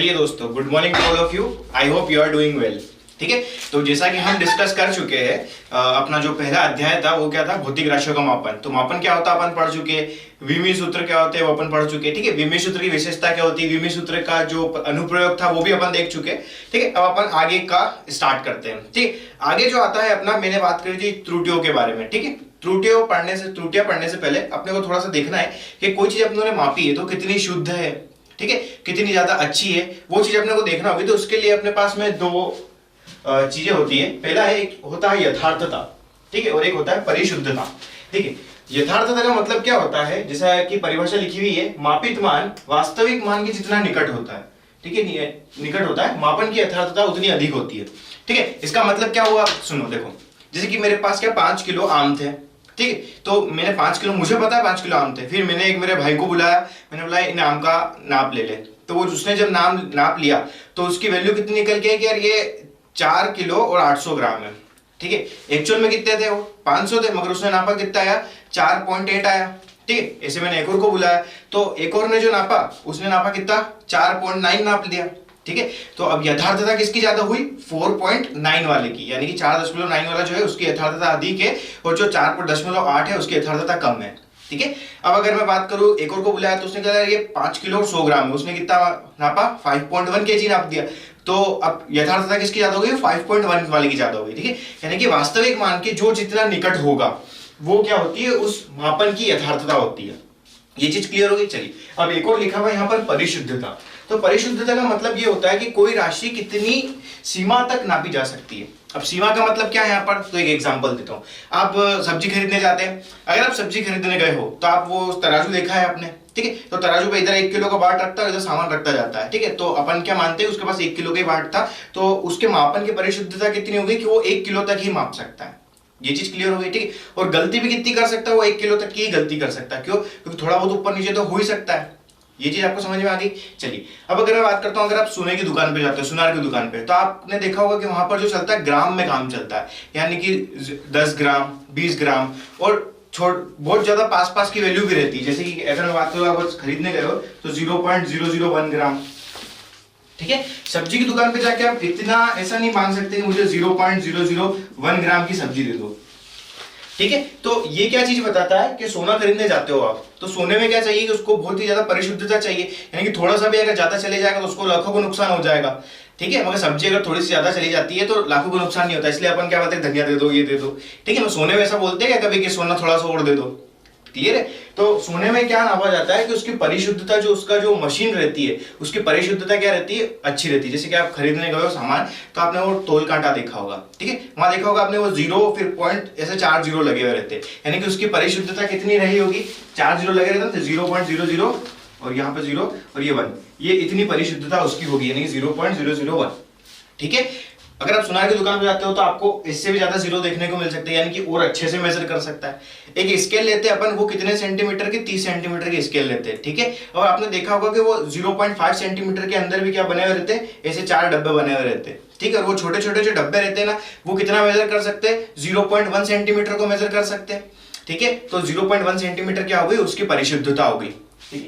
चलिए दोस्तों, good morning to all of you. I hope you are doing well. ठीक है, तो जैसा कि हम डिस्कस कर चुके हैं, अपना जो पहला अध्याय था वो क्या था, भौतिक राशियों का मापन। तो मापन क्या होता है अपन पढ़ चुके हैं, विमीय सूत्र क्या होते हैं वो अपन पढ़ चुके हैं। ठीक है, विमीय सूत्र की विशेषता क्या होती है, विमीय सूत्र का जो अनुप्रयोग था वो भी अपन देख चुके हैं। ठीक है, अब अपन आगे का स्टार्ट करते हैं। ठीक, आगे जो आता है अपना, मैंने बात करी थी त्रुटियों के बारे में। ठीक है, त्रुटियां पढ़ने से पहले अपने को थोड़ा सा देखना है कि कोई चीज अपने मापी है तो कितनी शुद्ध है, ठीक है, कितनी ज्यादा अच्छी है, वो चीज अपने को देखना होगी। तो उसके लिए अपने पास में दो चीजें होती है। पहला है, एक होता है यथार्थता, ठीक है, और एक होता है परिशुद्धता। ठीक है, यथार्थता का मतलब क्या होता है, जैसा कि परिभाषा लिखी हुई है, मापित मान वास्तविक मान के जितना निकट होता है। ठीक है, निकट होता है, मापन की यथार्थता उतनी अधिक होती है। ठीक है, इसका मतलब क्या हुआ, सुनो देखो, जैसे कि मेरे पास क्या 5 किलो आम थे। ठीक है, तो मैंने 5 किलो, मुझे पता है 5 किलो आम थे, फिर मैंने एक मेरे भाई को बुलाया, मैंने बोला इन आम का नाप ले ले। तो वो उसने जब नाप लिया तो उसकी वैल्यू कितनी निकल के कि यार ये 4 किलो और 800 ग्राम है। ठीक है, एक्चुअल में कितने थे, वो 500 थे, मगर उसने नापा कितना आया, 4.8 आया। ठीक है, ऐसे मैंने एक और को बुलाया, तो एक और ने जो नापा उसने नापा कितना, 4.9 नाप लिया। ठीक है, तो अब यथार्थता किसकी ज्यादा हुई, 4.9 वाले की, यानी कि 4.9 वाला जो है उसकी यथार्थता अधिक है, और जो 4.8 है उसकी यथार्थता कम है। ठीक है, अब अगर मैं बात करूं, एक और को बुलाया तो उसने कहा ये 5 किलो और 100 ग्राम है, उसने कितना नापा, 5.1 kg नाप दिया। तो अब यथार्थता किसकी ज्यादा होगी, 5.1 वाले की ज्यादा होगी। ठीक है, यानी कि वास्तविक मान के जो जितना निकट होगा वो क्या होती है, उस मापन की यथार्थता होती है। ये चीज क्लियर हो गई। चलिए, अब एक और लिखा हुआ यहाँ पर परिशुद्धता। तो परिशुद्धता का मतलब ये होता है कि कोई राशि कितनी सीमा तक नापी जा सकती है। अब सीमा का मतलब क्या है यहाँ पर, तो एक एग्जांपल देता हूँ। आप सब्जी खरीदने जाते हैं, अगर आप सब्जी खरीदने गए हो तो आप वो तराजू देखा है आपने। ठीक है, तो तराजू पे इधर 1 किलो का बाट रखता है, इधर सामान रखता जाता है। ठीक है, तो अपन क्या मानते हैं, उसके पास 1 किलो का बाट था, तो उसके मापन की परिशुद्धता कितनी होगी कि वो 1 किलो तक ही माप सकता है। ये चीज क्लियर हो गई। ठीक है, और गलती भी कितनी कर सकता है, वो 1 किलो तक की ही गलती कर सकता है। क्यों, क्योंकि थोड़ा बहुत ऊपर नीचे तो हो ही सकता है। ये चीज आपको समझ में आ गई। चलिए, अब अगर मैं बात करता हूँ, अगर आप सोने की दुकान पे जाते हो, सुनार की दुकान पे, तो आपने देखा होगा कि वहां पर जो चलता है ग्राम में काम चलता है, यानी कि 10 ग्राम 20 ग्राम, और बहुत ज्यादा पास पास की वैल्यू भी रहती है। जैसे कि अगर मैं बात करूँ, आप खरीदने गए हो तो 0.001 ग्राम। ठीक है, सब्जी की दुकान पे जाके आप इतना ऐसा नहीं मांग सकते कि मुझे 0.001 ग्राम की सब्जी दे दो। ठीक है, तो ये क्या चीज बताता है कि सोना खरीदने जाते हो आप, तो सोने में क्या चाहिए कि उसको बहुत ही ज्यादा परिशुद्धता चाहिए, यानी कि थोड़ा सा भी अगर ज्यादा चले जाएगा तो उसको लाखों को नुकसान हो जाएगा। ठीक है, मगर सब्जी अगर थोड़ी सी ज्यादा चली जाती है तो लाखों को नुकसान नहीं होता। इसलिए अपन क्या बोलते हैं, धनिया दे दो, ये दे दो। ठीक है, मैं सोने में ऐसा बोलते हैं क्या कभी कि सोना थोड़ा सा और दे दो। क्लियर है, तो सोने में क्या नापा जाता है कि उसकी परिशुद्धता, जो उसका जो मशीन रहती है उसकी परिशुद्धता क्या रहती है, अच्छी रहती है। जैसे कि आप खरीदने गए हो सामान, तो आपने वो तोल कांटा देखा होगा। ठीक है, वहां देखा होगा आपने वो 0 फिर पॉइंट ऐसे 4 0 लगे हुए रहते हैं, यानी कि उसकी परिशुद्धता कितनी रही होगी, 4 0 लगे रहते हैं, 0.00 और यहाँ पे 0 और ये 1, ये इतनी परिशुद्धता उसकी होगी, यानी कि 0.001। ठीक है, अगर आप सुनार की दुकान पे जाते हो तो आपको इससे भी ज्यादा 0 देखने को मिल सकते हैं, यानी कि और अच्छे से मेजर कर सकता है। एक स्केल लेते हैं अपन, वो कितने सेंटीमीटर की, 30 सेंटीमीटर की स्केल लेते हैं। ठीक है, और आपने देखा होगा कि वो 0.5 सेंटीमीटर के अंदर भी क्या बने हुए रहते हैं, ऐसे 4 डब्बे बने हुए रहते हैं। ठीक है, और वो छोटे छोटे जो डब्बे रहते हैं ना, वो कितना मेजर कर सकते हैं, 0.1 सेंटीमीटर को मेजर कर सकते हैं। ठीक है, तो 0.1 सेंटीमीटर क्या हो गई, उसकी परिशुद्धता हो गई।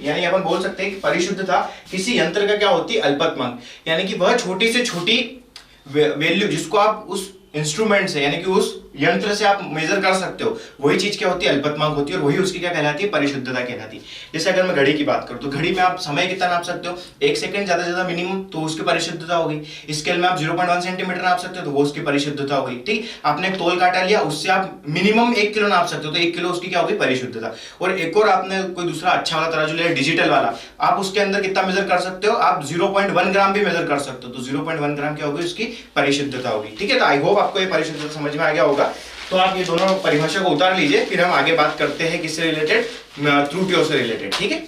यानी अपन बोल सकते हैं कि परिशुद्धता किसी यंत्र का क्या होती है, अल्पतमांक, यानी कि वह छोटी से छोटी वैल्यू जिसको आप उस इंस्ट्रूमेंट से, यानी कि उस यंत्र से आप मेजर कर सकते हो, वही चीज क्या होती है, अल्पतमांक होती है, और वही उसकी क्या कहलाती है, परिशुद्धता कहलाती है। जैसे अगर मैं घड़ी की बात करूं तो घड़ी में आप समय कितना नाप सकते हो, 1 सेकंड ज्यादा से ज्यादा मिनिमम, तो उसकी परिशुद्धता होगी। स्केल में आप 0.1 सेंटीमीटर नाप सकते हो, तो वो उसकी परिशुद्धता होगी। ठीक, आपने एक तोल काटा लिया, उससे आप मिनिमम 1 किलो नाप सकते हो, तो 1 किलो उसकी क्या होगी, परिशुद्धता। और एक और आपने कोई दूसरा अच्छा वाला तराजू लिया, डिजिटल वाला, आप उसके अंदर कितना मेजर कर सकते हो, आप 0.1 ग्राम भी मेजर कर सकते हो, तो 0.1 ग्राम क्या होगी, उसकी परिशुद्धता होगी। ठीक है, तो आई होप आपको ये परिशुद्धता समझ में आ गया होगा। तो आप ये दोनों परिभाषा को उतार लीजिए, फिर हम आगे बात करते हैं किससे रिलेटेड, त्रुटियों से रिलेटेड। ठीक है,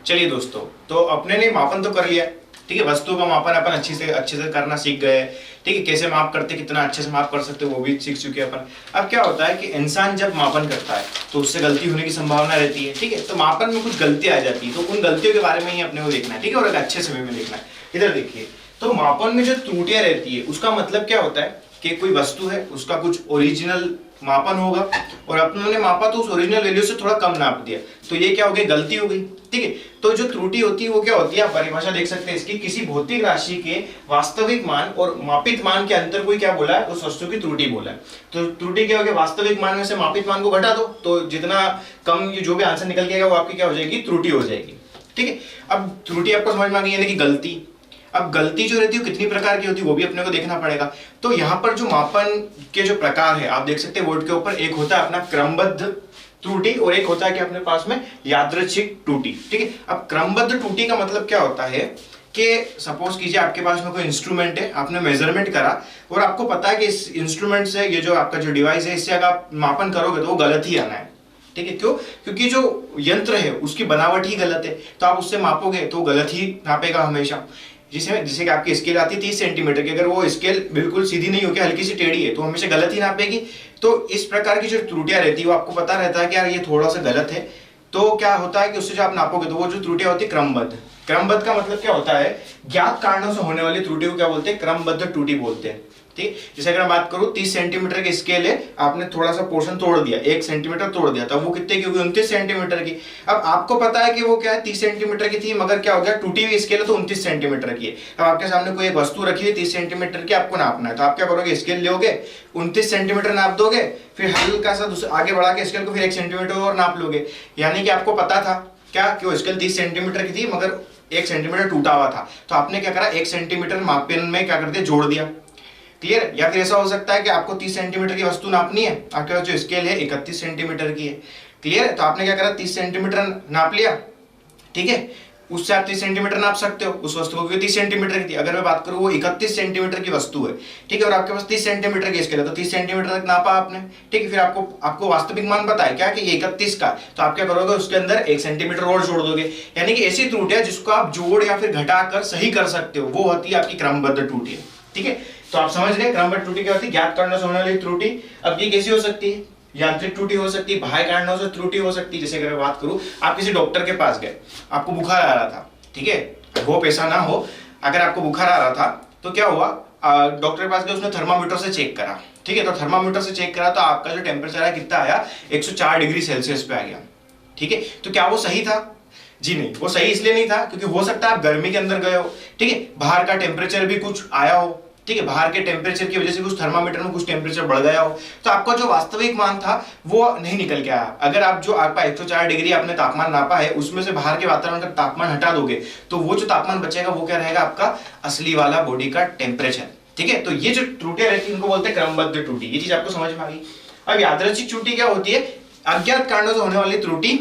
चलिए दोस्तों, तो अपने ने मापन तो कर लिया। ठीक है, वस्तु का मापन अपन अच्छे से करना सीख गए। ठीक है, कैसे माप करते, कितना अच्छे से माप कर सकते वो भी सीख चुके अपन। अब क्या होता है कि इंसान जब मापन करता है तो उससे गलती होने की संभावना रहती है। ठीक है, तो मापन में कुछ गलतियां आ जाती है, तो उन गलतियों के बारे में ही अपने को देखना है। ठीक है, और एक अच्छे समय में देखना है। इधर देखिए, तो मापन में जो त्रुटियां रहती है उसका मतलब क्या होता है कि कोई वस्तु है, उसका कुछ ओरिजिनल मापन होगा और अपने ने मापा तो उस ओरिजिनल वैल्यू से थोड़ा कम नाप दिया, तो ये क्या हो गया, गलती हो गई। ठीक है, तो जो त्रुटि होती है वो क्या होती है, आप परिभाषा देख सकते हैं इसकी, किसी भौतिक राशि के वास्तविक मान और मापित मान के अंतर को क्या बोला है, उस वस्तु की त्रुटि बोला है। तो त्रुटि क्या हो गया, वास्तविक मान में से मापित मान को घटा दो, तो जितना कम जो भी आंसर निकल के आएगा वो आपकी क्या हो जाएगी, त्रुटि हो जाएगी। ठीक है, अब त्रुटि आपको समझ में आ गई, यानी कि गलती। अब गलती जो रहती है कितनी प्रकार की होती है वो भी अपने को देखना पड़ेगा। तो यहाँ पर जो मापन के जो प्रकार है आप देख सकते हैं बोर्ड के ऊपर, एक होता है अपना क्रमबद्ध त्रुटि और एक होता है कि अपने पास में यादृच्छिक त्रुटि। ठीक है, अब क्रमबद्ध त्रुटि का मतलब क्या होता है कि सपोज कीजिए आपके पास में कोई इंस्ट्रूमेंट है, आपने मेजरमेंट करा और आपको पता है कि इस इंस्ट्रूमेंट से, ये जो आपका जो डिवाइस है, इससे अगर आप मापन करोगे तो वो गलत ही आना है। ठीक है, क्यों, क्योंकि जो यंत्र है उसकी बनावट ही गलत है, तो आप उससे मापोगे तो गलत ही नापेगा हमेशा। जैसे कि आपकी स्केल आती है 30 सेंटीमीटर की, अगर वो स्केल बिल्कुल सीधी नहीं होगी, हल्की सी टेढ़ी है, तो हमेशा गलत ही नापेगी। तो इस प्रकार की जो त्रुटियां रहती है वो आपको पता रहता है कि यार ये थोड़ा सा गलत है, तो क्या होता है कि उससे जो आप नापोगे तो वो जो त्रुटियां होती है क्रमबद्ध। क्रमबद्ध का मतलब क्या होता है, ज्ञात कारणों से होने वाली त्रुटि को क्या बोलते हैं, क्रमबद्ध त्रुटि बोलते हैं। ठीक, जैसे अगर मैं बात करूं 30 सेंटीमीटर की स्केल है, आपने थोड़ा सा पोर्शन तोड़ दिया, 1 सेंटीमीटर तोड़ दिया, तब वो कितने की होगी, 29 सेंटीमीटर की। अब आपको पता है कि वो क्या है, 30 सेंटीमीटर की थी, मगर क्या हो गया, टूटी हुई स्केल है तो 29 सेंटीमीटर की है। अब आपके सामने कोई एक वस्तु रखी हुई 30 सेंटीमीटर की, आपको नापना है, तो आप क्या करोगे, स्केल लोगे, 29 सेंटीमीटर नाप दोगे, फिर हल्का सा आगे बढ़ा के स्केल को फिर 1 सेंटीमीटर और नाप लोगे। यानी कि आपको पता था क्या कि वो स्केल 30 सेंटीमीटर की थी मगर 1 सेंटीमीटर टूटा हुआ था, तो आपने क्या करा, 1 सेंटीमीटर मापन में क्या कर दिया, जोड़ दिया। क्लियर। या फिर ऐसा हो सकता है कि आपको 30 सेंटीमीटर की वस्तु नापनी है, आपके पास जो स्केल है 31 सेंटीमीटर की है। क्लियर है, तो आपने क्या करा, 30 सेंटीमीटर नाप लिया। ठीक है, उससे आप 30 सेंटीमीटर नाप सकते हो उस वस्तु को, 30 सेंटीमीटर की थी। अगर मैं बात करूं वो 31 सेंटीमीटर की वस्तु है, ठीक है, और आपके पास 30 सेंटीमीटर की स्केल है, तो 30 सेंटीमीटर तक नापा आपने। ठीक है, फिर आपको वास्तविक मान पता है क्या कि ये 31 का, तो आप क्या करोगे, उसके अंदर 1 सेंटीमीटर और जोड़ दोगे। यानी कि ऐसी त्रुटियां जिसको आप जोड़ या फिर घटाकर सही कर सकते हो, वो होती है आपकी क्रमबद्ध त्रुटि। ठीक है, तो आप समझ गए क्रमबद्ध त्रुटि क्या होती है, ज्ञात कारणों से होने वाली त्रुटि। अब ये कैसी हो सकती है, यांत्रिक त्रुटि हो सकती है, बाह्य कारणों से त्रुटि हो सकती है। जैसे अगर मैं बात करूं, आप किसी डॉक्टर के पास गए, आपको बुखार आ रहा था, ठीक है, होप ऐसा ना हो, अगर आपको बुखार आ रहा था तो क्या हुआ, डॉक्टर के पास गए, उसने थर्मामीटर से चेक करा। ठीक है, तो थर्मामीटर से चेक करा तो आपका जो टेम्परेचर है कितना आया, 104 डिग्री सेल्सियस पे आ गया। ठीक है, तो क्या वो सही था, जी नहीं, वो सही इसलिए नहीं था क्योंकि हो सकता है आप गर्मी के अंदर गए हो, ठीक है, बाहर का टेम्परेचर भी कुछ आया हो, ठीक है, बाहर के टेम्परेचर की वजह से कुछ थर्मामीटर में कुछ टेम्परेचर बढ़ गया हो, तो आपका जो वास्तविक मान था वो नहीं निकल के आया। अगर आप जो आपका 104 डिग्री आपने तापमान नापा है उसमें से बाहर के वातावरण का तापमान हटा दोगे तो वो जो तापमान बचेगा वो क्या रहेगा, आपका असली वाला बॉडी का टेम्परेचर। ठीक है, तो ये जो त्रुटियां रहती है इनको बोलते हैं क्रमबद्ध त्रुटि। ये चीज आपको समझ में आ गई। अब यादृच्छिक त्रुटि क्या होती है, अज्ञात कारणों से होने वाली त्रुटि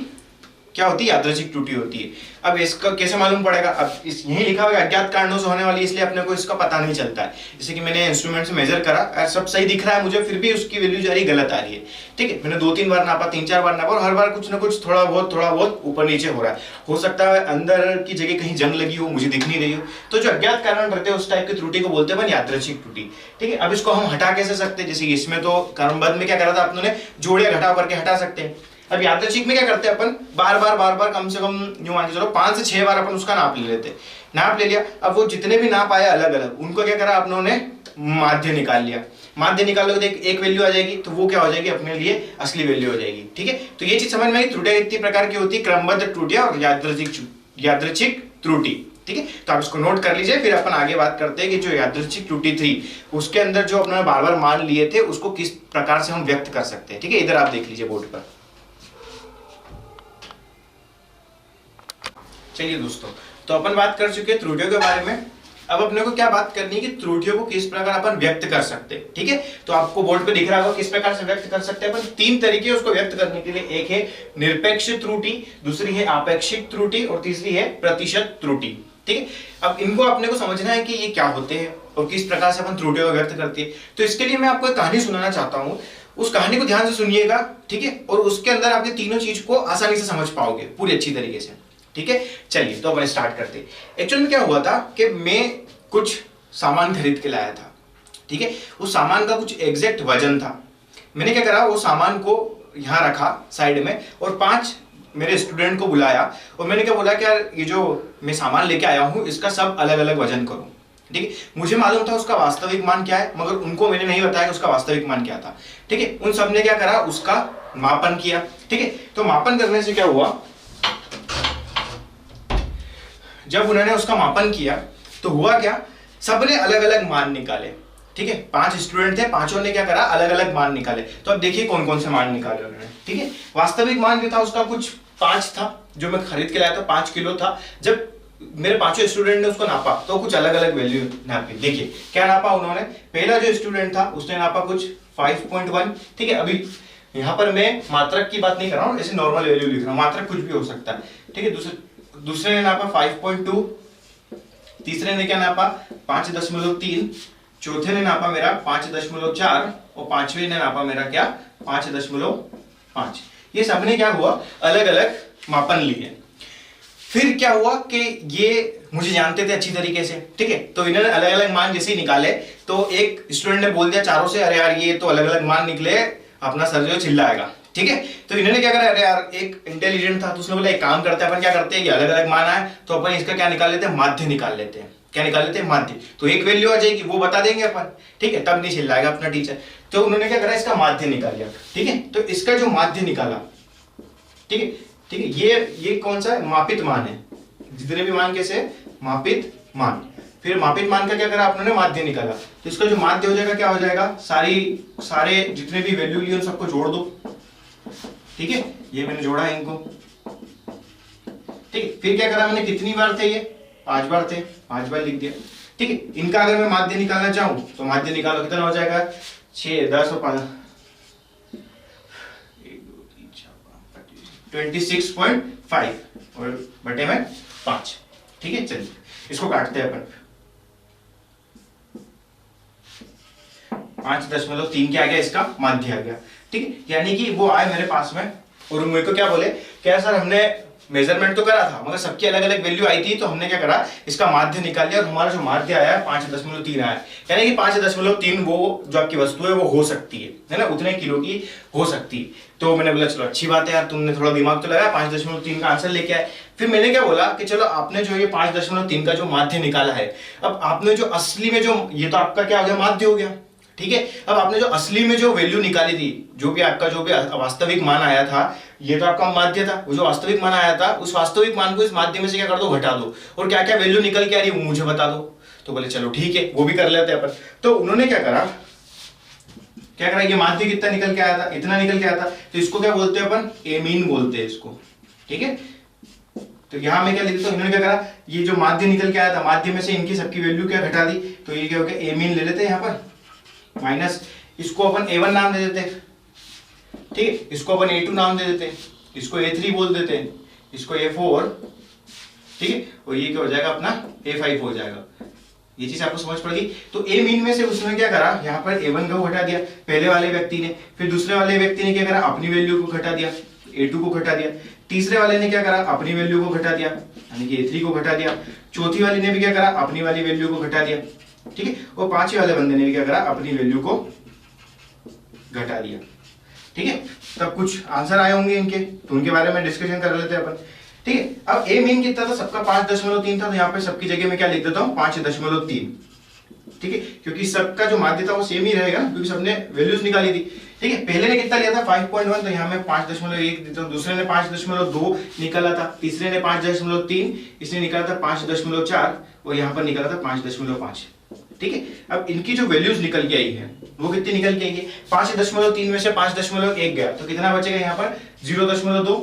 क्या होती है, यादृच्छिक त्रुटि होती है। अब इसका कैसे मालूम पड़ेगा, अब यही लिखा हुआ है अज्ञात कारणों से होने वाली, इसलिए अपने को इसका पता नहीं चलता है। जैसे कि मैंने इंस्ट्रूमेंट से मेजर करा, सब सही दिख रहा है मुझे, फिर भी उसकी वैल्यू जा रही गलत आ रही है। ठीक है, मैंने 2-3 बार नापा, 3-4 बार नापा और हर बार कुछ ना कुछ थोड़ा बहुत ऊपर नीचे हो रहा है। हो सकता है अंदर की जगह कहीं जंग लगी हो, मुझे दिख नहीं रही हो। तो जो अज्ञात कारण रहते हैं उस टाइप की त्रुटि को बोलते हैं यादृच्छिक त्रुटि। ठीक है, अब इसको हम हटा कैसे सकते हैं, जैसे इसमें तो क्रमबद्ध में क्या करा था आपने, जोड़ या घटाव करके हटा सकते हैं। अब यादृच्छिक में क्या करते हैं अपन, बार बार कम से कम यूं मान के चलो 5 से 6 बार अपन उसका नाप ले लेते, नाप ले लिया। अब वो जितने भी नाप आया अलग अलग, उनको क्या करा अपनों ने, माध्य निकाल लिया। माध्य निकालोगे तो एक वैल्यू आ जाएगी, तो वो क्या हो जाएगी, अपने लिए असली वैल्यू हो जाएगी। ठीक है, तो ये चीज समझ में आई, त्रुटियां इतनी प्रकार की होती है, क्रमबद्ध त्रुटियां और यादृच्छिक त्रुटि। ठीक है, तो आप इसको नोट कर लीजिए, फिर अपन आगे बात करते हैं कि जो यादृच्छिक त्रुटि थी उसके अंदर जो अपने बार बार मान लिए थे उसको किस प्रकार से हम व्यक्त कर सकते हैं। ठीक है, इधर आप देख लीजिए बोर्ड पर। चलिए दोस्तों, तो अपन बात कर चुके हैं त्रुटियों के बारे में। अब अपने को क्या बात करनी है कि त्रुटियों को किस प्रकार अपन व्यक्त कर सकते हैं। ठीक है, तो आपको बोर्ड पे दिख रहा होगा किस प्रकार से व्यक्त कर सकते हैं अपन। 3 तरीके उसको व्यक्त करने के लिए, एक है निरपेक्ष त्रुटि, दूसरी है आपेक्षिक त्रुटि और तीसरी है प्रतिशत त्रुटि। ठीक है, अब इनको अपने को समझना है कि ये क्या होते हैं और किस प्रकार से अपन त्रुटियों को व्यक्त करते हैं। तो इसके लिए मैं आपको एक कहानी सुनाना चाहता हूँ, उस कहानी को ध्यान से सुनिएगा। ठीक है, और उसके अंदर आप ये तीनों चीज को आसानी से समझ पाओगे पूरी अच्छी तरीके से। ठीक है, चलिए तो अपन स्टार्ट करते हैं। एक्चुअली में क्या हुआ था कि मैं कुछ सामान खरीद के लाया था। ठीक है, उस सामान का कुछ एग्जैक्ट वजन था। मैंने क्या करा, वो सामान को यहाँ रखा साइड में और 5 मेरे स्टूडेंट को बुलाया और मैंने क्या बोला कि यार ये जो मैं सामान लेके आया हूँ इसका सब अलग अलग वजन करो। ठीक है, मुझे मालूम था उसका वास्तविक मान क्या है, मगर उनको मैंने नहीं बताया कि उसका वास्तविक मान क्या था। ठीक है, उन सब ने क्या करा, उसका मापन किया। ठीक है, तो मापन करने से क्या हुआ, जब उन्होंने उसका मापन किया तो हुआ क्या, सबने अलग अलग मान निकाले। ठीक है, 5 स्टूडेंट थे, पांचों ने क्या करा, अलग अलग मान निकाले। तो अब देखिए कौन कौन से मान निकाले उन्होंने। ठीक है, वास्तविक मान जो था उसका कुछ 5 था, जो मैं खरीद के लाया था 5 किलो था। जब मेरे पांचों स्टूडेंट ने उसको नापा तो कुछ अलग अलग वैल्यू नापी। देखिए क्या नापा उन्होंने, पहला जो स्टूडेंट था उसने नापा कुछ 5.1। ठीक है, अभी यहाँ पर मैं मात्रक की बात नहीं कर रहा हूँ, ऐसे नॉर्मल वैल्यू लिख रहा हूँ, मात्रक कुछ भी हो सकता है। ठीक है, दूसरे ने नापा 5.2, तीसरे ने क्या नापा 5.3, चौथे ने नापा मेरा 5.4 और पांचवे ने नापा मेरा क्या 5.5। ये सबने क्या हुआ, अलग अलग मापन लिए। फिर क्या हुआ कि ये मुझे जानते थे अच्छी तरीके से। ठीक है, तो इन्होंने अलग अलग मान जैसे ही निकाले तो एक स्टूडेंट ने बोल दिया चारों से, अरे यार ये तो अलग अलग मान निकले, अपना सर जो चिल्लाएगा। ठीक है, तो इन्होंने क्या करा, अरे यार एक इंटेलिजेंट था तो उसने बोला एक काम करते हैं, अपन क्या करते हैं, ये अलग अलग मान आए तो अपन इसका क्या निकाल लेते हैं, माध्य निकाल लेते हैं। क्या निकाल लेते हैं, माध्य। तो एक वैल्यू आ जाएगी, वो बता देंगे अपन। ठीक है, तब नहीं चिल्लाएगा अपना टीचर। तो उन्होंने क्या करा, इसका माध्य निकाल लिया। ठीक है, तो इसका जो माध्य निकाला, ठीक है, ठीक है, ये कौन सा है, मापित मान है। जितने भी मान कैसे, मापित मान। फिर मापित मान का क्या करा आपने, माध्य निकाला। तो इसका जो माध्य हो जाएगा क्या हो जाएगा, सारे जितने भी वैल्यू लिए उन सबको जोड़ दो। ठीक है, ये मैंने जोड़ा है इनको। ठीक है, फिर क्या करा मैंने, कितनी बार थे ये, 5 बार थे, 5 बार लिख दिया। ठीक है, इनका अगर मैं माध्य निकालना चाहूं तो माध्य निकालो, कितना हो जाएगा, 6, 10 और 5, 26.5 और बटे में 5। ठीक है, चलिए इसको काटते हैं अपन। 5.3 क्या आ गया, इसका माध्य आ गया। ठीक है, यानी कि वो आए मेरे पास में और मेरे को क्या बोले, क्या सर हमने मेजरमेंट तो करा था मगर सबकी अलग अलग वैल्यू आई थी, तो हमने क्या करा, इसका माध्य निकाल लिया और हमारा जो माध्य आया 5.3 आया। यानी कि 5.3 वो जो आपकी वस्तु है वो हो सकती है ना, उतने किलो की हो सकती है। तो मैंने बोला चलो अच्छी बात है यार, तुमने थोड़ा दिमाग तो लगाया, 5.3 का आंसर लेके आए। फिर मैंने क्या बोला कि चलो आपने जो ये 5.3 का जो माध्य निकाला है, अब आपने जो असली में जो, ये तो आपका क्या हो गया, माध्य हो गया। ठीक है, अब आपने जो असली में जो वैल्यू निकाली थी, जो भी आपका जो भी वास्तविक मान आया था, ये तो आपका माध्य था। वो जो वास्तविक मान आया था, उस वास्तविक मान को इस माध्य में से क्या कर दो, घटा दो, और क्या क्या वैल्यू निकल के आ रही है वो मुझे बता दो। तो बोले चलो ठीक है, वो भी कर लेते हैं अपन। तो उन्होंने क्या करा, ये माध्य कितना निकल के आया था, इतना निकल के आया था, तो इसको क्या बोलते हैं अपन, ए मीन बोलते हैं इसको। ठीक है, तो यहां मैं क्या लिखता हूं, इन्होंने क्या करा, ये जो माध्य निकल के आया था, माध्य में से इनकी सबकी वैल्यू क्या घटा दी, तो ये क्या हो गया, ए मीन ले लेते हैं यहाँ पर, माइनस इसको अपन A1 नाम दे देते हैं। ठीक है, इसको अपन A2 नाम दे देते हैं, इसको A3 बोल देते हैं, इसको A4। ठीक है, और ये क्या हो जाएगा अपना A5 हो जाएगा। ये चीज आपको समझ पड़ेगी। तो ए मीन में से उसने क्या करा, यहाँ पर A1 को घटा दिया पहले वाले व्यक्ति ने, फिर दूसरे वाले व्यक्ति ने क्या करा, अपनी वैल्यू को घटा दिया, A2 को घटा दिया, तीसरे वाले ने क्या करा, अपनी वैल्यू को घटा दिया, यानी कि A3 को घटा दिया, चौथी वाली ने भी क्या करा, अपनी वाली वैल्यू को घटा दिया। ठीक है, और पांचवें वाले बंदे ने भी क्या करा, अपनी वैल्यू को घटा दिया। ठीक है, तब कुछ आंसर आए होंगे इनके, तो उनके बारे में डिस्कशन कर लेते हैं अपन। ठीक है, अब ए मीन कितना था, सबका 5.3 था, तो यहाँ पे सबकी जगह में क्या लिख देता हूँ, 5.3। ठीक है, क्योंकि सबका जो माध्य था वो सेम ही रहेगा, क्योंकि सबने वैल्यूज निकाली थी। ठीक है, पहले ने कितना लिया था 5.1, तो यहाँ में 5.1 देता हूँ, दूसरे ने 5.2 निकाला था, तीसरे ने 5.3, इसने निकाला था 5.4 और यहाँ पर निकाला था 5.5। ठीक है, अब इनकी जो वैल्यूज निकल के आई है वो कितनी निकल के आई है, 5.3 में से 5.1 गया तो कितना बचेगा यहाँ पर 0.2।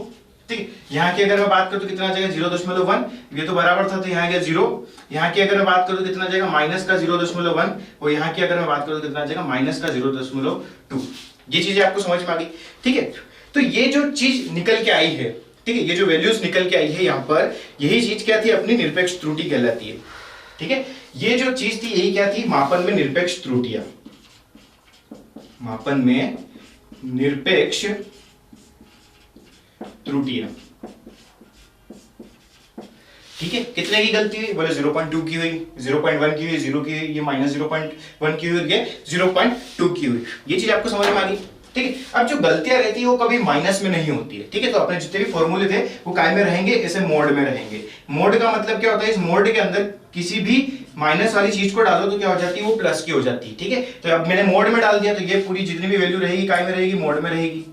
ठीक है, यहाँ की अगर मैं बात करूँ तो कितना जाएगा 0.1, ये तो बराबर था तो यहाँ गया 0। यहाँ की अगर मैं बात करूँ तो कितना जाएगा माइनस का 0.1, और यहाँ की अगर मैं बात करूँ तो कितना जाएगा माइनस का 0.2। ये चीजें आपको समझ में आ गई। ठीक है, तो ये जो चीज निकल के आई है, ठीक है, ये जो वैल्यूज निकल के आई है यहाँ पर, यही चीज क्या थी, अपनी निरपेक्ष त्रुटि कहलाती है। ठीक है, ये जो चीज थी यही क्या थी, मापन में निरपेक्ष त्रुटियां, मापन में निरपेक्ष त्रुटियां। ठीक है, कितने की गलती हुई, बोले 0.2 की हुई, 0.1 की हुई, 0 की हुई, ये माइनस 0.1 की हुई, 0.2 की हुई। ये चीज आपको समझ में आ गई। ठीक है, अब जो गलतियां रहती है वो कभी माइनस में नहीं होती है। ठीक है, तो अपने जितने भी फॉर्मूले थे वो काय में रहेंगे, ऐसे मोड में रहेंगे। मोड का मतलब क्या होता है, इस मोड के अंदर किसी भी माइनस वाली चीज को डालो तो क्या हो जाती है, वो प्लस की हो जाती है। ठीक है, तो अब मैंने मोड में डाल दिया तो ये पूरी जितनी भी वैल्यू रहेगी काय में रहेगी, मोड में रहेगी।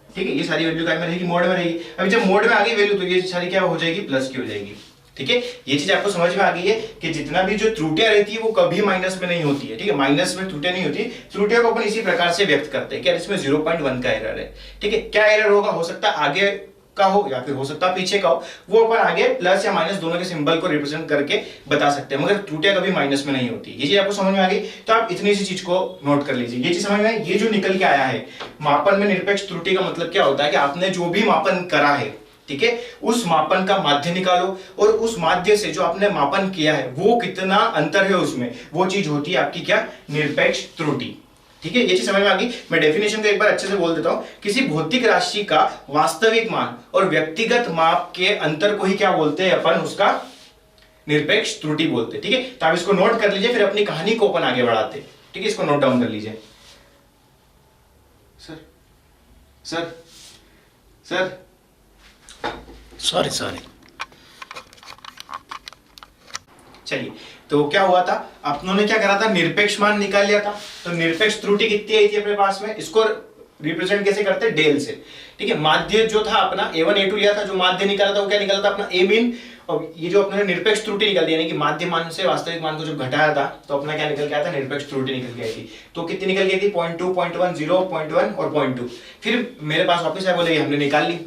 ठीक है, ये सारी वैल्यू काय में रहेगी, मोड में रहेगी। अभी जब मोड में आ गई वैल्यू तो ये सारी क्या हो जाएगी, प्लस की हो जाएगी। ठीक है, ये चीज आपको समझ में आ गई है कि जितना भी जो त्रुटियां रहती है वो कभी माइनस में नहीं होती है। ठीक है, माइनस में त्रुटियां नहीं होती, त्रुटियों को अपन इसी प्रकार से व्यक्त करते हैं कि इसमें 0.1 का एरर है। ठीक है, क्या एरर होगा, हो सकता है आगे का हो या फिर हो सकता है पीछे का हो, वो अपन आगे प्लस या माइनस दोनों के सिंबल को रिप्रेजेंट करके बता सकते हैं, मगर त्रुटियां कभी माइनस में नहीं होती। ये चीज आपको समझ में आ गई, तो आप इतनी सी चीज को नोट कर लीजिए। ये चीज समझ में आई। ये जो निकल के आया है मापन में निरपेक्ष त्रुटि का मतलब क्या होता है कि आपने जो भी मापन करा है, ठीक है, उस मापन का माध्य निकालो और उस माध्य से जो आपने मापन किया है वो कितना अंतर है उसमें, वो चीज होती है आपकी क्या, निरपेक्ष त्रुटि। ठीक है, ये चीज समझ में आ गई। मैं डेफिनेशन को एक बार अच्छे से बोल देता हूं। किसी भौतिक राशि का वास्तविक मान और व्यक्तिगत माप के अंतर को ही क्या बोलते हैं अपन, उसका निरपेक्ष त्रुटि बोलते हैं। ठीक है, तो आप इसको नोट कर लीजिए, फिर अपनी कहानी को अपन आगे बढ़ाते। ठीक है, इसको नोट डाउन कर लीजिए। Sir sir sir sorry. चलिए, तो क्या हुआ था, अपनों ने क्या करा था, निरपेक्ष मान निकाल लिया था। तो निरपेक्ष त्रुटि कितनी आई थी अपने पास में, इसको रिप्रेजेंट कैसे करते हैं, डेल से। ठीक है, माध्य जो था अपना A1 A2 लिया था, जो माध्य निकाला था वो क्या निकाला था अपना A मीन, और ये जो अपने निरपेक्ष त्रुटि निकाल दी, यानी कि माध्य मान से वास्तविक मान को जब घटाया था तो अपना क्या निकल के आया था, निरपेक्ष त्रुटि निकल के आई थी। तो कितनी निकल गई थी, 0.2, 0.1, 0.1 और 0.2। फिर मेरे पास वापस आए, बोले हमने निकाल ली।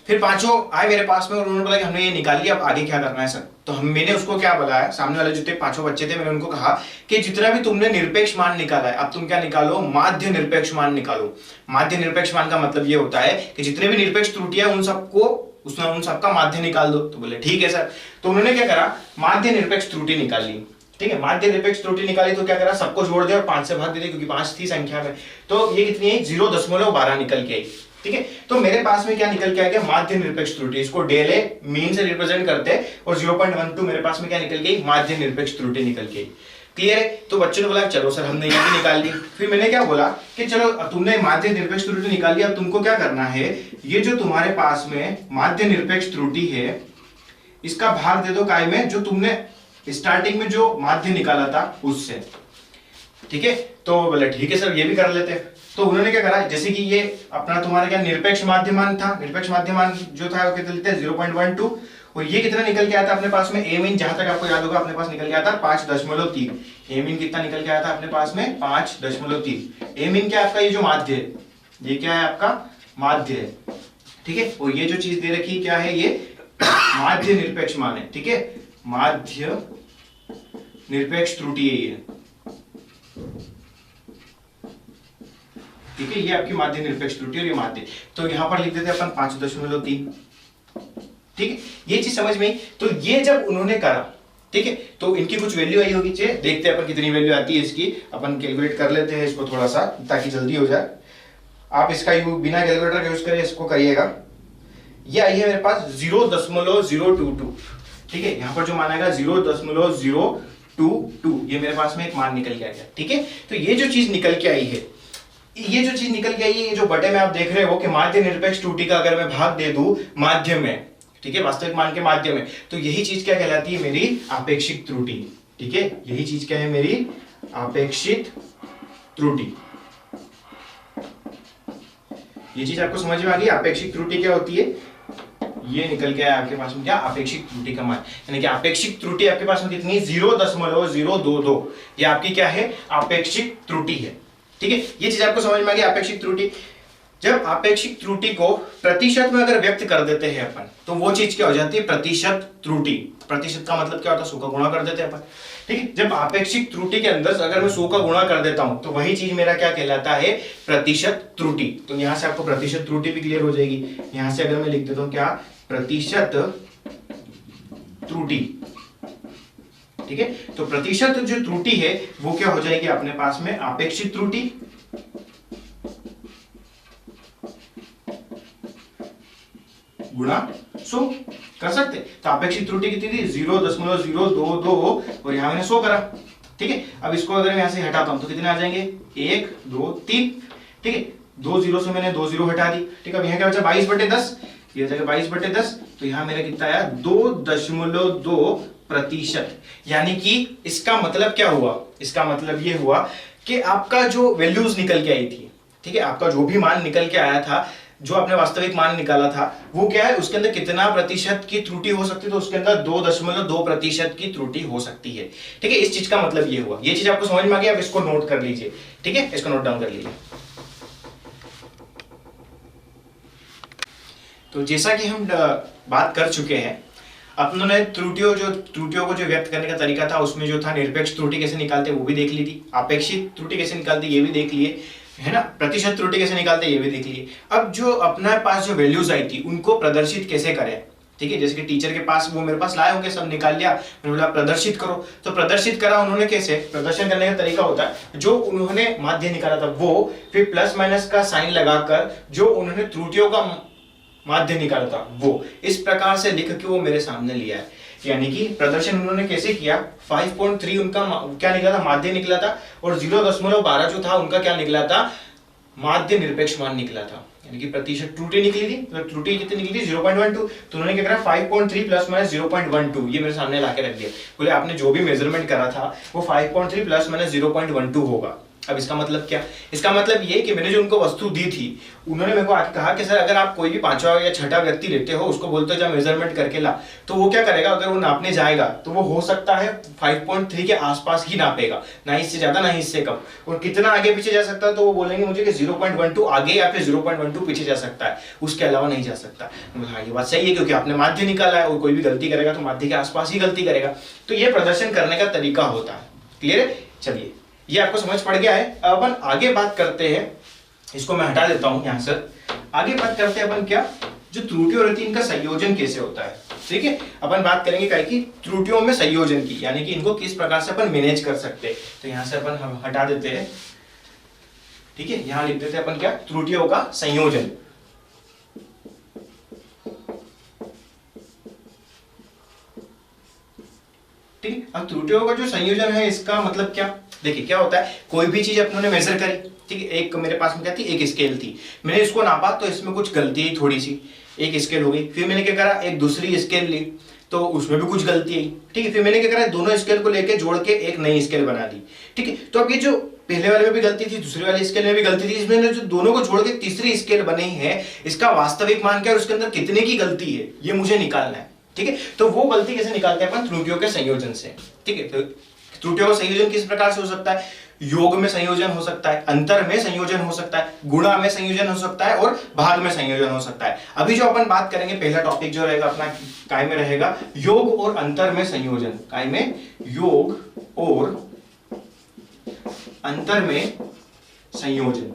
फिर पांचों आए मेरे पास में और उन्होंने बोला कि हमने ये निकाल लिया, अब आगे क्या करना है सर। तो मैंने उसको क्या बोला है, सामने वाले जितने पांचों बच्चे थे, मैंने उनको कहा कि जितना भी तुमने निरपेक्ष मान निकाला है, अब तुम क्या निकालो, माध्य निरपेक्ष मान निकालो। माध्य निरपेक्ष मान का मतलब ये होता है कि जितने भी निरपेक्ष त्रुटियां उन सबको उन सबका माध्य निकाल दो। तो बोले ठीक है सर। तो उन्होंने क्या करा, माध्य निरपेक्ष त्रुटि निकाल ली। ठीक है, माध्य निरपेक्ष त्रुटि निकाली तो क्या करा, सबको जोड़ दिया और 5 से भाग दे दिया, क्योंकि 5 थी संख्या में। तो ये कितनी है, 0.12 निकल के आई। ठीक है, तो मेरे पास में क्या निकल के आ गया, माध्य निरपेक्ष त्रुटि। इसको डेल ए मीन से रिप्रेजेंट करते हैं और 0.12 मेरे पास में क्या निकल गई, माध्य निरपेक्ष त्रुटि निकल गई। क्लियर है। तो बच्चों ने बोला चलो सर हमने ये भी निकाल ली। फिर मैंने क्या बोला कि चलो तुमने माध्य निरपेक्ष त्रुटि निकाल लिया, अब तुमको क्या करना है, ये जो तुम्हारे पास में माध्य निरपेक्ष त्रुटि है इसका भाग दे दो काय में, जो तुमने स्टार्टिंग में जो माध्य निकाला था उससे। ठीक है, तो बोले ठीक है सर ये भी कर लेते हैं। तो उन्होंने क्या करा, जैसे कि ये अपना तुम्हारा क्या निरपेक्ष माध्यमान था, निरपेक्ष माध्यमान जो था वो कितना लेते हैं 0.12, और ये कितना निकल के आया था अपने पास में, ए मीन जहां तक आपको याद होगा अपने पास निकल के आया था 5.3। ए मीन कितना निकल के आया था अपने पास में 5.3। ए मीन क्या आपका, ये जो माध्य है, ये क्या है आपका माध्य है। ठीक है, और ये जो चीज दे रखी क्या है, ये माध्य निरपेक्ष मान है। ठीक है, माध्य निरपेक्ष त्रुटि है ये। ठीक है, ये आपकी माध्य निरपेक्ष त्रुटि और ये माध्य, तो यहां पर लिख देते अपन 5.3। ठीक है, ये चीज समझ में आई। तो ये जब उन्होंने करा, ठीक है, तो इनकी कुछ वैल्यू आई होगी, देखते हैं अपन कितनी वैल्यू आती है इसकी। अपन कैलकुलेट कर लेते हैं इसको थोड़ा सा ताकि जल्दी हो जाए। आप इसका बिना कैलकुलेटर का यूज करें, इसको करिएगा। ये आई है मेरे पास 0.022। ठीक है, यहाँ पर जो मान आएगा 0.022, ये मेरे पास में एक मान निकल के आ गया। ठीक है, तो ये जो चीज निकल के आई है, ये जो चीज निकल के आई है, ये जो बटे में आप देख रहे हो कि माध्य निरपेक्ष त्रुटि का अगर मैं भाग दे दूं माध्य में, ठीक है, वास्तविक मान के माध्य में, तो यही चीज क्या कहलाती है, मेरी आपेक्षिक त्रुटि। ठीक है, यही चीज क्या है, मेरी आपेक्षिक त्रुटि। ये चीज आपको समझ में आ गई, आपेक्षिक त्रुटि क्या होती है, ये निकल के आया आपके पास में क्या, आपेक्षिक त्रुटि का मान। यानी कि आपेक्षिक त्रुटि आपके पास में कितनी, 0.022। ये आपकी क्या है, आपेक्षिक त्रुटि है। ठीक है, ये चीज आपको समझ में आ गई, आपेक्षिक त्रुटि। जब आपेक्षिक त्रुटि को प्रतिशत में अगर व्यक्त कर देते हैं अपन, तो वो चीज क्या हो जाती है, प्रतिशत त्रुटि। प्रतिशत का मतलब क्या होता है, 100 का गुणा कर देते हैं अपन। ठीक है, जब आपेक्षिक त्रुटि के अंदर अगर मैं 100 का गुणा कर देता हूं, तो वही चीज मेरा क्या कहलाता है, प्रतिशत त्रुटि। तो यहां से आपको प्रतिशत त्रुटि भी क्लियर हो जाएगी। यहां से अगर मैं लिख देता हूं क्या, प्रतिशत त्रुटि। ठीक है, तो प्रतिशत जो त्रुटि है वो क्या हो जाएगी अपने पास में, आपेक्षिक त्रुटि गुणा 100 कर सकते। तो आपेक्षिक त्रुटि कितनी थी, 0.022 और यहां मैंने 100 करा। ठीक है, अब इसको अगर मैं यहां से हटाता हूं तो कितने आ जाएंगे, 1 2 3। ठीक है, 2 0 से मैंने 2 0 हटा दी। ठीक है, अब यहां क्या बचा, 22/10। ये हो जाएगा 22/10। तो यहां मेरा कितना आया, 2.2 प्रतिशत। यानी कि इसका मतलब क्या हुआ, इसका मतलब ये हुआ कि आपका जो वैल्यूज निकल के आई थी, ठीक है, आपका जो भी मान निकल के आया था, जो आपने वास्तविक मान निकाला था, वो क्या है, उसके अंदर कितना प्रतिशत की त्रुटि हो सकती है, तो उसके अंदर 2.2% की त्रुटि हो सकती है। ठीक है, इस चीज का मतलब ये हुआ। ये चीज आपको समझ में आ गई, आप इसको नोट कर लीजिए। ठीक है, इसको नोट डाउन कर लीजिए। तो जैसा कि हम बात कर चुके हैं, अपनों ने त्रुटियों को जो व्यक्त करने का तरीका था, उसमें जो था निरपेक्ष त्रुटि कैसे निकालते वो भी देख ली थी, अपेक्षित त्रुटि कैसे निकालते ये भी देख लिए, है ना, प्रतिशत त्रुटि कैसे निकालते ये भी देख लिए। अब जो अपने पास जो वैल्यूज आई थी उनको प्रदर्शित कैसे करें, ठीक है, जैसे कि टीचर के पास वो मेरे पास लाए होंगे, सब निकाल लिया, मैंने बोला प्रदर्शित करो, तो प्रदर्शित करा उन्होंने कैसे, प्रदर्शन करने का तरीका होता है, जो उन्होंने माध्य निकाला था वो, फिर प्लस माइनस का साइन लगाकर जो उन्होंने त्रुटियों का माध्य निकाला था वो, इस प्रकार से लिख के वो मेरे सामने लिया है। यानी कि प्रदर्शन उन्होंने कैसे किया, 5.3 उनका क्या निकला था, माध्य निकला था, और 0.12 जो था उनका क्या निकला था, माध्य निरपेक्ष मान निकला था। यानी कि प्रतिशत त्रुटि निकली थी, तो त्रुटि कितनी निकली थी, 0.12, तो उन्होंने क्या करा, 5.3 प्लस माइनस 0.12 ये मेरे सामने लाके रख दिया। बोले आपने जो भी मेजरमेंट करा था वो 5.3 प्लस माइनस 0.12 होगा। अब इसका मतलब क्या, इसका मतलब ये कि मैंने जो उनको वस्तु दी थी, उन्होंने मेरे को आके कहा कि सर अगर आप कोई भी पांचवा या छठा व्यक्ति लेते हो, उसको बोलते हो जा मेजरमेंट करके ला, तो वो क्या करेगा, अगर वो नापने जाएगा तो वो हो सकता है 5.3 के आसपास ही नापेगा, ना इससे ज्यादा ना इससे कम, और कितना आगे पीछे जा सकता है तो वो बोलेंगे मुझे कि 0.12 आगे या फिर 0.12 पीछे जा सकता है, उसके अलावा नहीं जा सकता। हाँ ये बात सही है, क्योंकि आपने माध्य निकाला है और कोई भी गलती करेगा तो माध्य के आसपास ही गलती करेगा। तो ये प्रदर्शन करने का तरीका होता है। क्लियर है, चलिए ये आपको समझ पड़ गया है। अपन आगे बात करते हैं, इसको मैं हटा देता हूं यहां से, आगे बात करते हैं अपन क्या, जो त्रुटियों रहती है इनका संयोजन कैसे होता है। ठीक है, अपन बात करेंगे क्या की त्रुटियों में संयोजन की, यानी कि इनको किस प्रकार से अपन मैनेज कर सकते हैं। तो यहां से अपन हटा देते हैं, ठीक है, यहां लिख देते हैं अपन क्या, त्रुटियों का संयोजन। ठीक, अब त्रुटियों का जो संयोजन है इसका मतलब क्या, देखिए क्या होता है, कोई भी चीज अपनों ने मेजर करी, ठीक है, एक मेरे पास में क्या थी, एक स्केल थी, मैंने इसको नापा तो इसमें कुछ गलती आई थोड़ी सी, एक स्केल हो गई, फिर मैंने क्या करा, एक दूसरी स्केल ली तो उसमें भी कुछ गलती आई, ठीक है, फिर मैंने क्या करा, दोनों स्केल को लेके जोड़ के एक नई स्केल बना दी। ठीक है, तो अब ये जो पहले वाले में भी गलती थी, दूसरे वाले स्केल में भी गलती थी, इसमें जो दोनों को जोड़ के तीसरी स्केल बनी है, इसका वास्तविक मान क्या है, उसके अंदर कितने की गलती है, ये मुझे निकालना है। ठीक है, तो वो गलती कैसे निकालते हैं अपन, त्रुटियों के संयोजन से। ठीक है, तो त्रुटियों का संयोजन किस प्रकार से हो सकता है, योग में संयोजन हो सकता है, अंतर में संयोजन हो सकता है, गुणा में संयोजन हो सकता है, और भाग में संयोजन हो सकता है। अभी जो अपन बात करेंगे, पहला टॉपिक जो रहेगा अपना काय में रहेगा, योग और अंतर में संयोजन। काय में योग और अंतर में संयोजन,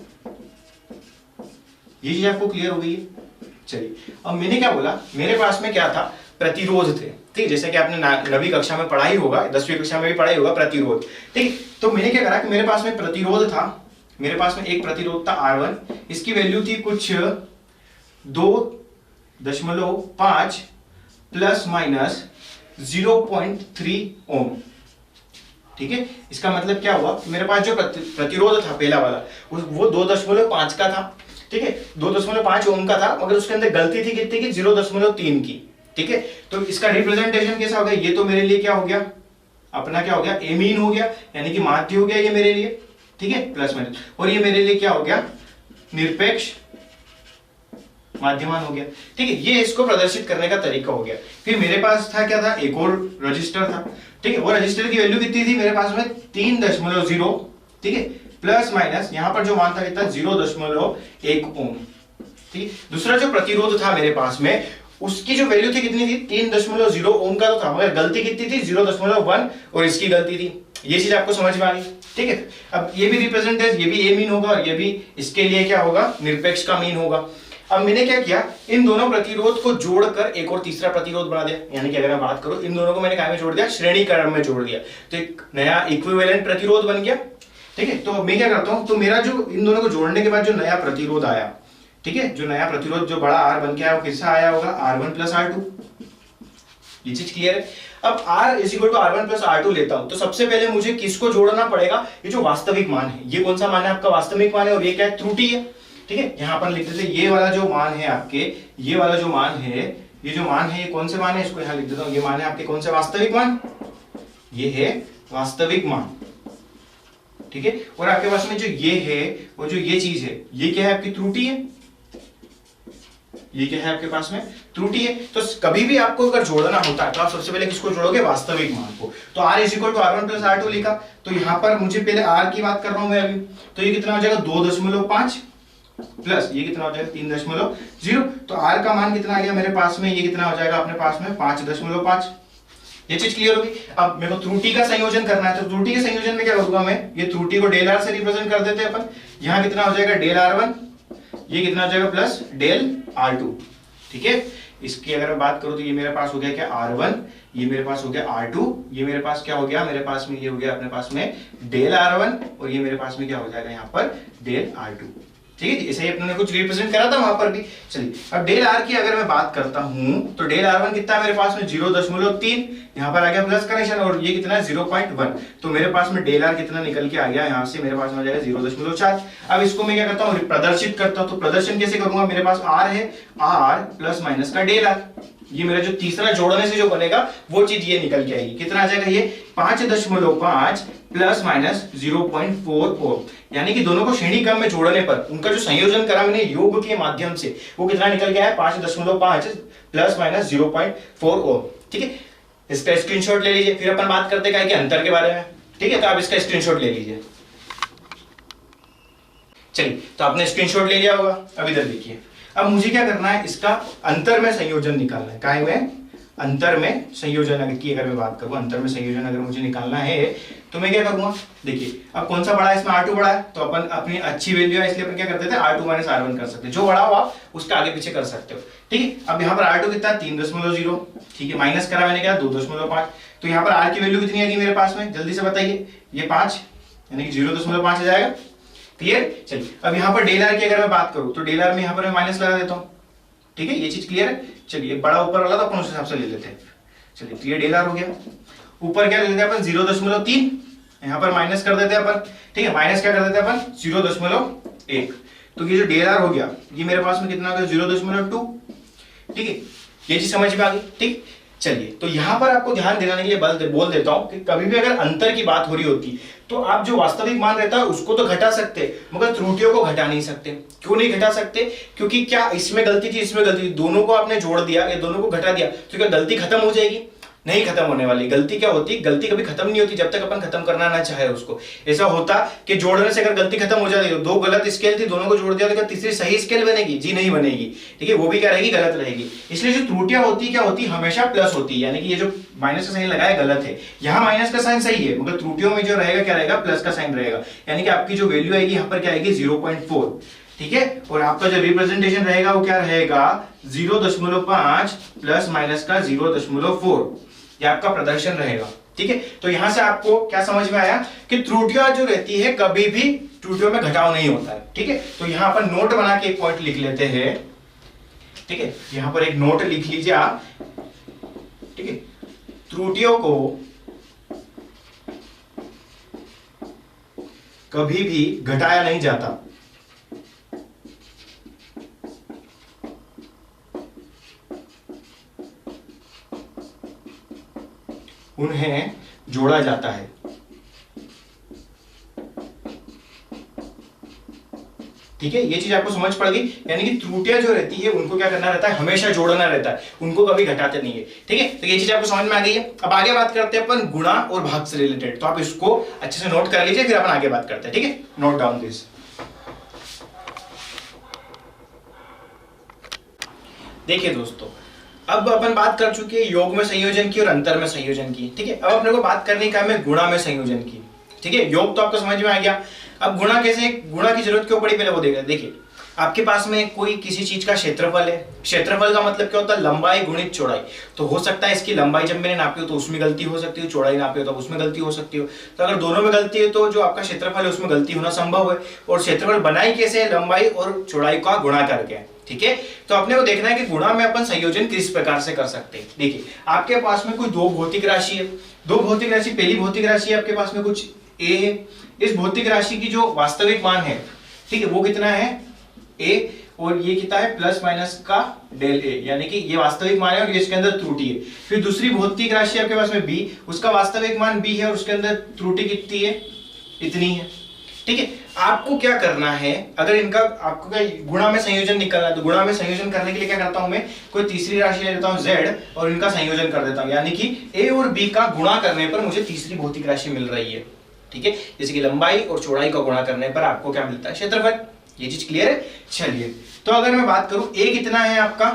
ये चीज आपको क्लियर हो गई है। चलिए, अब मैंने क्या बोला, मेरे पास में क्या था, प्रतिरोध थे। ठीक, जैसे कि आपने 9वीं कक्षा में पढ़ाई होगा, 10वीं कक्षा में भी पढ़ाई होगा प्रतिरोध। ठीक, तो मैंने क्या करा कि मेरे पास में प्रतिरोध था, मेरे पास में एक प्रतिरोध था R1, इसकी वैल्यू थी कुछ 2.5 प्लस माइनस 0.3 ओम। ठीक है, इसका मतलब क्या हुआ, मेरे पास जो प्रतिरोध था पहला वाला वो 2.5 का था। ठीक है, 2.5 ओम का था, मगर उसके अंदर गलती थी कितनी की, 0.3 की। ठीक है, तो इसका रिप्रेजेंटेशन कैसा हो गया, ये तो मेरे लिए क्या हो गया, अपना क्या हो गया, ए मीन हो गया, यानी कि माध्य हो गया ये मेरे लिए। ठीक है, प्लस माइनस, और ये मेरे लिए क्या हो गया, निरपेक्ष माध्यमान हो गया। ठीक है, ये इसको प्रदर्शित करने का तरीका हो गया। फिर मेरे पास था क्या था, एक और रजिस्टर था। ठीक है, वो रजिस्टर की वैल्यू कितनी थी मेरे पास में, 3.0। ठीक है, प्लस माइनस यहां पर जो मान था कितना, 0.1 ओम। ठीक है, दूसरा जो प्रतिरोध था मेरे पास में, उसकी जो वैल्यू थी कितनी थी, 3.0 ओम का तो था, मगर गलती कितनी थी, 0.1, और इसकी गलती थी। ये चीज आपको समझ में आ गई। ठीक है, अब ये भी रिप्रेजेंट है, ये भी ए मीन होगा, और ये भी इसके लिए क्या होगा, निरपेक्ष का मीन होगा। अब मैंने क्या किया, इन दोनों प्रतिरोध को जोड़कर एक और तीसरा प्रतिरोध बना दिया। यानी कि अगर मैं बात करूं, इन दोनों को मैंने क्या में जोड़ दिया, श्रेणी क्रम में जोड़ दिया, तो एक नया इक्विवेलेंट प्रतिरोध बन गया। ठीक है, तो मैं क्या करता हूं, तो मेरा जो इन दोनों को जोड़ने के बाद जो नया प्रतिरोध आया, ठीक है, जो नया प्रतिरोध जो बड़ा R बन के आया, वो किससे आया होगा, R1 प्लस R2। ये चीज क्लियर है। अब R is equal to R1 plus R2 लेता हूं, तो सबसे पहले मुझे किसको जोड़ना पड़ेगा, ये जो वास्तविक मान है, ये कौन सा मान है आपका, वास्तविक मान है, और ये क्या है, त्रुटि है। ठीक है, यहां पर लिख देते, ये वाला जो मान है आपके, ये वाला जो मान है, ये जो मान है ये कौन से मान है, इसको यहाँ लिख देता हूँ, ये मान है आपके कौन से वास्तविक मान, ये है वास्तविक मान, ठीक है। और आपके पास में जो ये है वो जो ये चीज है ये क्या है, आपकी त्रुटि है, ये क्या है आपके पास में त्रुटि है। तो कभी भी आपको अगर जोड़ना होता है तो आप सबसे पहले किसको जोड़ोगे, वास्तविक मान को। तो r is equal to R1 plus R2 लिखा, तो यहाँ पर मुझे पहले r की बात कर रहा हूं मैं अभी, तो ये कितना हो जाएगा 2.5 प्लस ये कितना हो जाएगा 3.0। तो r का मान कितना आ गया मेरे पास में, ये कितना हो जाएगा अपने पास में 5.5। ये चीज क्लियर होगी। अब मेरे को त्रुटि का संयोजन करना है, तो त्रुटि के संयोजन में क्या करूंगा मैं, ये त्रुटि को डेल r से रिप्रेजेंट कर देते हैं अपन। यहाँ कितना हो जाएगा डेल R1, ये कितना हो जाएगा प्लस डेल R2, ठीक है। इसकी अगर मैं बात करूं तो ये मेरे पास हो गया क्या R1, ये मेरे पास हो गया R2, ये मेरे पास क्या हो गया, मेरे पास में ये हो गया अपने पास में डेल R1, और ये मेरे पास में क्या हो जाएगा यहाँ पर डेल R2, ठीक है। ऐसे ही अपने कुछ रिप्रेजेंट करा था वहां पर भी। चलिए अब डेल आर की अगर मैं बात करता हूं तो डेल R1 कितना है मेरे पास में 0.3, यहाँ पर आ गया प्लस कनेक्शन, और ये कितना है 0.1, तो मेरे पास में डेल आर कितना निकल के आ गया, यहाँ से मेरे पास में आ जाएगा 0.4। अब इसको मैं क्या करता हूँ, प्रदर्शित करता हूँ। तो प्रदर्शन कैसे करूंगा, मेरे पास आर है, आर प्लस माइनस का डेल आर, ये मेरा जो तीसरा जोड़ने से जो बनेगा वो चीज ये निकल के आएगी। कितना आ जाएगा, ये 5.5 प्लस माइनस 0.4 ओम, यानी कि दोनों को श्रेणी क्रम में जोड़ने पर उनका जो संयोजन करा मैंने योग के माध्यम से वो कितना निकल गया है 5.5 प्लस माइनस 0.4 ओम, ठीक है। इसका स्क्रीनशॉट ले लीजिए, फिर अपन बात करते हैं कि अंतर के बारे में, ठीक है। तो आप इसका स्क्रीनशॉट ले लीजिए। चलिए तो आपने स्क्रीनशॉट ले लिया होगा। अब इधर देखिए, अब मुझे क्या करना है, इसका अंतर में संयोजन निकालना है। काहे में, अंतर में संयोजन की अगर मैं बात करूं, अंतर में संयोजन अगर मुझे निकालना है तो मैं क्या करूंगा, देखिए अब कौन सा बड़ा है, इसमें R2 बड़ा है, तो अपन अपनी अच्छी वैल्यू है इसलिए अपन क्या करते थे R2 माइनस R1 कर सकते हैं, जो बड़ा हो आप उसका आगे पीछे कर सकते हो, ठीक है। अब यहाँ पर R2 कितना है 3.0, ठीक है, माइनस करा मैंने क्या 2.5, तो यहाँ पर R की वैल्यू कितनी आएगी मेरे पास में, जल्दी से बताइए, ये 5 यानी कि 0.5 आ जाएगा, क्लियर। चलिए अब यहाँ पर डेल आर की अगर मैं बात करूं तो डेल आर में यहाँ पर मैं माइनस लगा देता हूँ, ठीक है, ये चीज क्लियर है। चलिए बड़ा ऊपर वाला तो अपन उस हिसाब से ले लेते हैं। चलिए तो ये डेल आर हो गया, ऊपर क्या ले लेते हैं अपन 0.3, यहाँ पर माइनस कर देते हैं अपन, ठीक है, माइनस क्या कर देते हैं अपन 0.1, तो ये जो डेल आर हो गया ये मेरे पास में कितना हो गया 0.2, ठीक है, ये चीज समझ में आ गई, ठीक। चलिए तो यहां पर आपको ध्यान दिलाने के लिए बोल देता हूं कि कभी भी अगर अंतर की बात हो रही होती तो आप जो वास्तविक मान रहता है उसको तो घटा सकते, मगर त्रुटियों को घटा नहीं सकते। क्यों नहीं घटा सकते, क्योंकि क्या इसमें गलती थी, इसमें गलती थी, दोनों को आपने जोड़ दिया या दोनों को घटा दिया तो क्या गलती खत्म हो जाएगी, नहीं खत्म होने वाली। गलती क्या होती, गलती कभी खत्म नहीं होती जब तक अपन खत्म करना ना चाहे उसको। ऐसा होता कि जोड़ने से अगर गलती खत्म हो जाती, दो गलत स्केल थी दोनों को जोड़ दिया तो क्या तीसरी सही स्केल बनेगी, जी नहीं बनेगी, ठीक है, वो भी क्या रहेगी, गलत रहेगी। इसलिए जो त्रुटियां होती क्या होती, हमेशा प्लस होती, यानी कि ये जो माइनस का साइन लगाया गलत है, यहाँ माइनस का साइन सही है, मगर त्रुटियों में जो रहेगा क्या रहेगा, प्लस का साइन रहेगा, यानी कि आपकी जो वैल्यू आएगी यहाँ पर क्या आएगी 0.4, ठीक है। और आपका जो रिप्रेजेंटेशन रहेगा वो क्या रहेगा 0.5 प्लस माइनस का 0.4, ये आपका प्रदर्शन रहेगा, ठीक है। तो यहां से आपको क्या समझ में आया कि त्रुटियां जो रहती है कभी भी त्रुटियों में घटाव नहीं होता है, ठीक है। तो यहां पर नोट बना के एक पॉइंट लिख लेते हैं, ठीक है, यहां पर एक नोट लिख लीजिए आप, ठीक है, त्रुटियों को कभी भी घटाया नहीं जाता, उन्हें जोड़ा जाता है, ठीक है। ये चीज आपको समझ पड़ गई, यानी कि त्रुटियां जो रहती है उनको क्या करना रहता है, हमेशा जोड़ना रहता है, उनको कभी घटाते नहीं है, ठीक है। तो ये चीज आपको समझ में आ गई है। अब आगे बात करते हैं अपन गुणा और भाग से रिलेटेड, तो आप इसको अच्छे से नोट कर लीजिए, फिर अपन आगे बात करते हैं, ठीक है। Note down this. देखिए दोस्तों, अब अपन बात कर चुके हैं योग में संयोजन की और अंतर में संयोजन की, ठीक है। अब अपने को बात करने का है गुणा में संयोजन की, ठीक है। योग तो आपको समझ में आ गया, अब गुणा कैसे, गुणा की जरूरत क्यों पड़ी पहले वो देखिए। देखिए आपके पास में कोई किसी चीज का क्षेत्रफल है, क्षेत्रफल का मतलब क्या होता है, लंबाई गुणित चौड़ाई। तो हो सकता है इसकी लंबाई जब मैंने नापी हो तो उसमें गलती हो सकती है, चौड़ाई नापी हो तो उसमें गलती हो सकती हो। तो अगर दोनों में गलती है तो जो आपका क्षेत्रफल है उसमें गलती होना संभव है। और क्षेत्रफल बनाई कैसे है, लंबाई और चौड़ाई का गुणा करके, ठीक है। तो अपने को देखना है कि गुणा में अपन संयोजन किस प्रकार से कर सकते हैं। देखिए आपके पास में कोई दो भौतिक राशि है, दो भौतिक राशि, पहली भौतिक राशि है आपके पास में कुछ a है, इस भौतिक राशि की जो वास्तविक मान है, ठीक है, वो कितना है a, और ये कितना है प्लस माइनस का डेल ए, यानी कि ये वास्तविक मान है और ये इसके अंदर त्रुटि है। फिर दूसरी भौतिक राशि आपके पास में बी, उसका वास्तविक मान बी है और उसके अंदर त्रुटि कितनी है, इतनी है। ठीक है, आपको क्या करना है, अगर इनका आपको क्या गुणा में संयोजन निकालना है तो गुणा में संयोजन करने के लिए क्या करता हूं मैं, कोई तीसरी राशि ले लेता हूं z और इनका संयोजन कर देता हूं, यानी कि a और b का गुणा करने पर मुझे तीसरी भौतिक राशि मिल रही है। ठीक है, जैसे कि लंबाई और चौड़ाई का गुणा करने पर आपको क्या मिलता है, क्षेत्रफल। ये चीज क्लियर है। चलिए, तो अगर मैं बात करूं a कितना है आपका,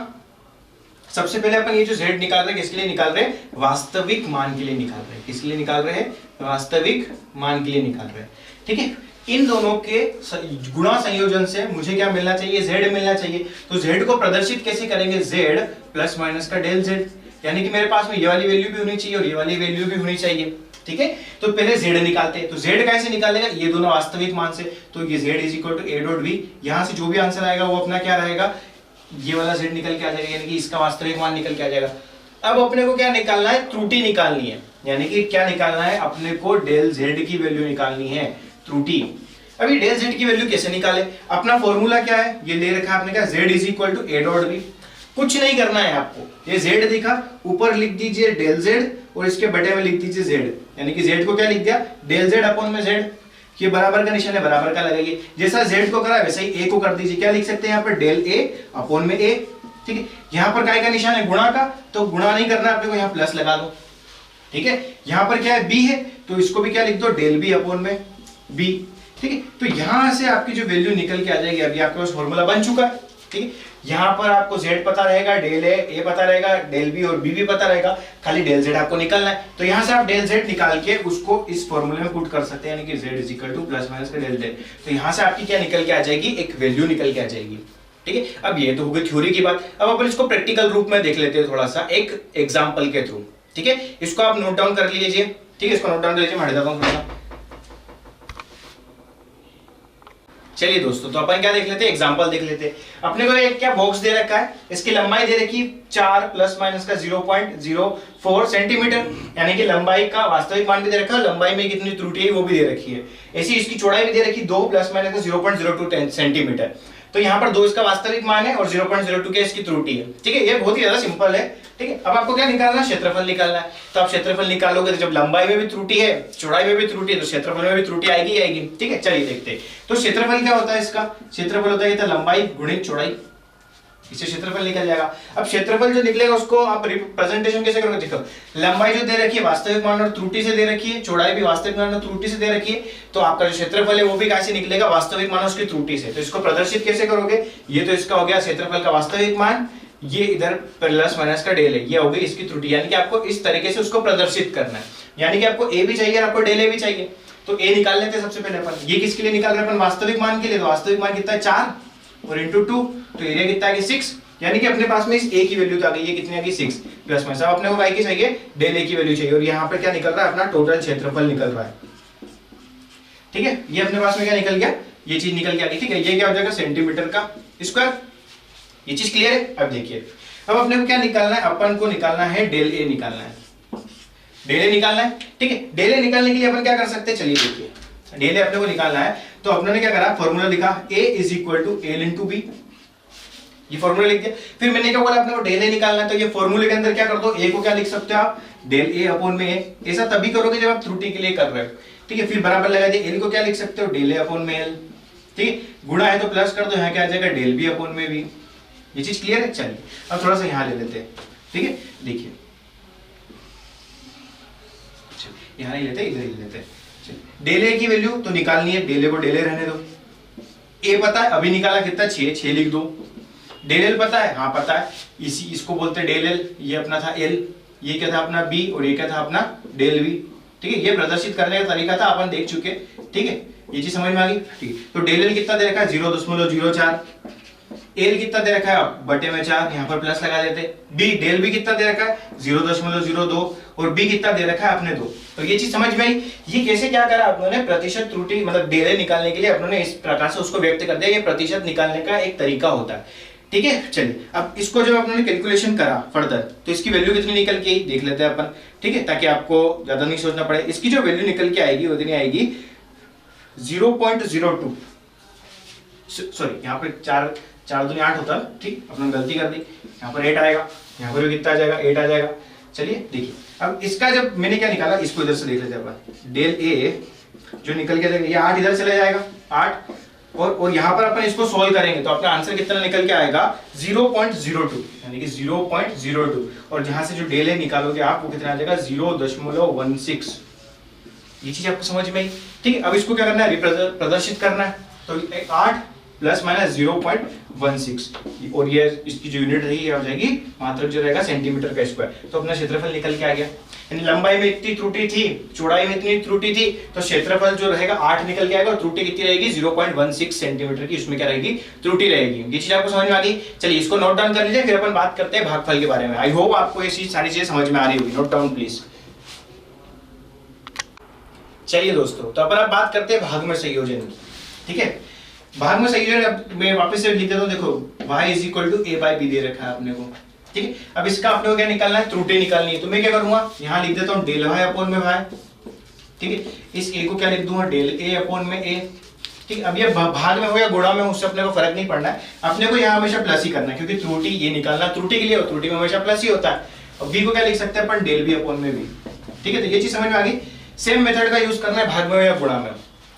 सबसे पहले अपन ये जो z निकाल रहे हैं किसके लिए निकाल रहे हैं, वास्तविक मान के लिए निकाल रहे हैं। किसके लिए निकाल रहे हैं, वास्तविक मान के लिए निकाल रहे हैं। ठीक है, इन दोनों के गुणा संयोजन से मुझे क्या मिलना चाहिए, z मिलना चाहिए। तो z को प्रदर्शित कैसे करेंगे, z प्लस माइनस का डेल z, यानी कि मेरे पास में ये वाली वैल्यू भी होनी चाहिए और ये वाली वैल्यू भी होनी चाहिए। ठीक है, तो पहले z निकालते हैं। तो z कैसे निकालेगा, ये दोनों वास्तविक मान से, तो ये z is equal to a dot b, यहां से जो भी आंसर आएगा वो अपना क्या रहेगा, ये वाला z निकल के आ जाएगा, यानी कि इसका वास्तविक मान निकल के आ जाएगा। अब अपने को क्या निकालना है, त्रुटि निकालनी है, यानी कि क्या निकालना है, अपने को डेल z की वैल्यू निकालनी है, त्रुटि। अभी डेल z की वैल्यू कैसे निकाले, अपना फॉर्मूला क्या है, ये ले रखा है आपने क्या, z is equal to a dot b। कुछ नहीं करना है आपको, ये z दिखा, ऊपर लिख दीजिए डेल z और इसके बटे में लिख दीजिए z, यानी कि z को क्या लिख दिया, डेल z अपॉन में z। ये बराबर का निशान है, बराबर का लगाइए, जैसा z को करा वैसे ही a को कर दीजिए। क्या लिख सकते हैं यहाँ पर, डेल a अपॉन में a। ठीक है, यहाँ पर काय का निशान है, गुणा का, तो गुणा नहीं करना आपने को, यहाँ प्लस लगा दो। ठीक है, यहाँ पर क्या है, b है, तो इसको भी क्या लिख दो, डेल b अपॉन में b। ठीक है, तो यहां से आपकी जो वैल्यू निकल के आ जाएगी, अभी आपके पास फॉर्मूला बन चुका है। ठीक है, यहां पर आपको z पता रहेगा, डेल a पता रहेगा, डेल b और b भी पता रहेगा, खाली डेल z आपको निकालना है। तो यहां से आप डेल z निकाल के उसको इस फॉर्मूले में पुट कर सकते हैं, यानी कि z is equal two plus minus का डेल z। तो यहां से आपकी क्या निकल के आ जाएगी, एक वैल्यू निकल के आ जाएगी। ठीक है, अब ये तो हो गई थ्योरी की बात। अब अपन इसको प्रैक्टिकल रूप में देख लेते हैं थोड़ा सा, एक एग्जाम्पल के थ्रू। ठीक है, इसको आप नोट डाउन कर लीजिए। ठीक है, इसको नोट डाउन कर लीजिए, मैं हट जाता हूं थोड़ा सा। चलिए दोस्तों, तो अपन क्या देख लेते हैं, एग्जांपल देख लेते हैं। अपने को एक क्या बॉक्स दे रखा है, इसकी लंबाई दे रखी 4 प्लस माइनस का 0.04 सेंटीमीटर, यानी कि लंबाई का वास्तविक मान भी दे रखा है, लंबाई में कितनी त्रुटि है वो भी दे रखी है। ऐसी इसकी चौड़ाई भी दे रखी 2 प्लस माइनस का 0.02 सेंटीमीटर। तो यहाँ पर 2 इसका वास्तविक मान है और 0.02 के इसकी त्रुटि है। ठीक है, ये बहुत ही ज्यादा सिंपल है। ठीक है, अब आपको क्या निकालना है, क्षेत्रफल निकालना है। तो आप क्षेत्रफल निकालोगे तो जब लंबाई में भी त्रुटि है, चौड़ाई में भी त्रुटि है, तो क्षेत्रफल में भी त्रुटि आएगी आएगी। ठीक है, चलिए देखते हैं। तो क्षेत्रफल क्या होता है, इसका क्षेत्रफल होता है लंबाई गुणित चौड़ाई, इससे क्षेत्रफल निकल जाएगा। अब क्षेत्रफल जो निकलेगा उसको आप रिप्रेजेंटेशन कैसे करोगे, देखो लंबाई जो दे रखी है वास्तविक मान और त्रुटि से दे रखी है, चौड़ाई भी वास्तविक मान और त्रुटि से दे रखी है, तो आपका जो क्षेत्रफल है वो भी कैसे निकलेगा, वास्तविक मान उसकी त्रुटि से। तो इसको प्रदर्शित कैसे करोगे, ये तो इसका हो गया क्षेत्रफल का वास्तविक मान, ये इधर प्लस माइनस का डेल है, ये हो गई इसकी त्रुटि, यानी कि आपको इस तरीके से उसको प्रदर्शित करना है। यानी कि आपको ए भी चाहिए और आपको डेल ए भी चाहिए। तो ए निकाल लेते हैं सबसे पहले अपन। ये किसके लिए निकाल रहे हैं अपन, वास्तविक मान के लिए। तो वास्तविक मान कितना है 4 और इंटू 2, तो एरिया कितना है 6, यानी कि अपने पास में इस a की वैल्यू तो आ गई, ये कितनी आ गई 6 प्लस में। अब अपने को y की चाहिए, डेल a की वैल्यू चाहिए, और यहाँ पे क्या निकल रहा है, अपना टोटल क्षेत्रफल निकल रहा है। ठीक है, ये अपने पास में क्या निकल गया, ये चीज निकल के आ गई। ठीक है, ये क्या हो जाएगा सेंटीमीटर का स्क्वायर। ये चीज क्लियर है। अब देखिए, अब अपने को क्या निकालना है, अपन को निकालना है डेल a निकालना है, डेल a निकालना है। ठीक है, डेल a निकालने के लिए अपन क्या कर सकते हैं, चलिए देखिए, डेल a अपने को निकालना है। तो अपने ने क्या करा, फॉर्मूला लिखा a is equal to L into B, ये फॉर्मूला लिख दिया। फिर मैंने क्या बोला, अपने को डेल a निकालना है, तो ये फॉर्मूले के अंदर क्या कर दो, a को क्या लिख सकते हो आप, डेल a अपॉन में a। ऐसा तभी करोगे जब आप त्रुटि के लिए कर रहे हो। ठीक है, फिर बराबर लगा दिया, l को क्या लिख सकते हो, डेल a अपॉन में l। ठीक है, गुणा है तो प्लस कर दो, यहाँ क्या आ जाएगा, डेल b अपॉन में b। ये चीज क्लियर है। चलिए अब थोड़ा सा यहाँ ले लेते हैं। ठीक है, देखिए यहाँ नहीं लेते, इधर ही लेते हैं। डेल a की वैल्यू तो निकालनी है, डेल a को डेल a रहने दो। a पता है, अभी निकाला कितना 6 लिख दो। डेल एल पता है, हाँ पता है, इसको बोलते हैं डेल एल, ये अपना था एल, ये क्या था अपना बी, और ये क्या था अपना डेल बी। ठीक है, ये प्रदर्शित करने का तरीका था, अपन देख चुके। ठीक है, ये चीज समझ में आ गई। ठीक है, तो डेल एल कितना दे रखा है 0.04, एल कितना दे रखा है बटे में 4, यहाँ पर प्लस लगा देते। बी डेल बी कितना दे रखा है 0.02 और बी कितना दे रखा है अपने 2। तो ये चीज समझ में आई। ये कैसे क्या करा आपने, प्रतिशत त्रुटि मतलब डेल ए निकालने के लिए अपने इस प्रकार से उसको व्यक्त कर दिया। ये प्रतिशत निकालने का एक तरीका होता है। ठीक है, चलिए अब इसको जब आपने कैलकुलेशन करा फर्दर, तो इसकी वैल्यू कितनी निकल के आई देख लेते हैं अपन। ठीक है, ताकि आपको ज्यादा नहीं सोचना पड़े। इसकी जो वैल्यू निकल के आएगी वो कितनी आएगी 0.02, सॉरी यहाँ पे 4 दूनी 8 होता है, ठीक, अपने गलती कर दी, यहाँ पर 8 आएगा, यहाँ पर भी कितना आ जाएगा, 8 आ जाएगा। चलिए देखिए, अब इसका जब मैंने क्या निकाला, इसको इधर से देख लेते हैं अपन, डेल ए जो निकल के ये 8 इधर चले जाएगा, 8, और यहाँ पर अपन इसको सोल्व करेंगे तो अपना आंसर कितना निकल के आएगा 0.02, यानी कि 0.02, और जहां से जो डेल ए निकालोगे आप वो कितना आ जाएगा 0.16। ये चीज आपको समझ में आई, ठीक है। अब इसको क्या करना है, प्रदर्शित करना है, तो 8 प्लस माइनस 0.16, और ये इसकी जो यूनिट रहेगी हो जाएगी मात्रक जो रहेगा सेंटीमीटर का स्क्वायर। तो अपना क्षेत्रफल निकल के आ गया, यानी लंबाई में इतनी त्रुटि थी, चौड़ाई में इतनी त्रुटि थी, तो क्षेत्रफल जो रहेगा 8 निकल के आएगा, और त्रुटि कितनी रहेगी 0.16 सेंटीमीटर की, उसमें क्या रहेगी, त्रुटि रहेगी। ये चीज आपको समझ में आ गई। चलिए इसको नोट डाउन कर लीजिए, फिर अपन बात करते हैं भागफल के बारे में। आई होप आपको ये चीज सारी चीजें समझ में आ रही होगी। Note down please. चलिए दोस्तों, तो अपन अब बात करते हैं भाग में संयोजन की, ठीक है। भाग में संयोजन अब मैं वापस से लिख देता हूं, देखो y is equal to a by b दे रखा है अपने को, ठीक है। अब इसका अपने को क्या निकालना है, त्रुटि निकालनी है, तो मैं क्या करूंगा, यहाँ लिख देता हूँ डेल y अपॉन में y, ठीक है। इस a को क्या लिख दूंगा, डेल a अपॉन में a, ठीक है। अब ये भाग में हो या गुणा में हो, उससे अपने को फर्क नहीं पड़ना है, अपने को यहाँ हमेशा प्लस ही करना है, क्योंकि त्रुटि ये निकालना त्रुटि के लिए, और त्रुटि में हमेशा प्लस ही होता है। और b को क्या लिख सकते हैं अपन, डेल b अपॉन में b, ठीक है। तो ये चीज समझ में आ गई। सेम मेथड का यूज करना है भाग में या गुणा में,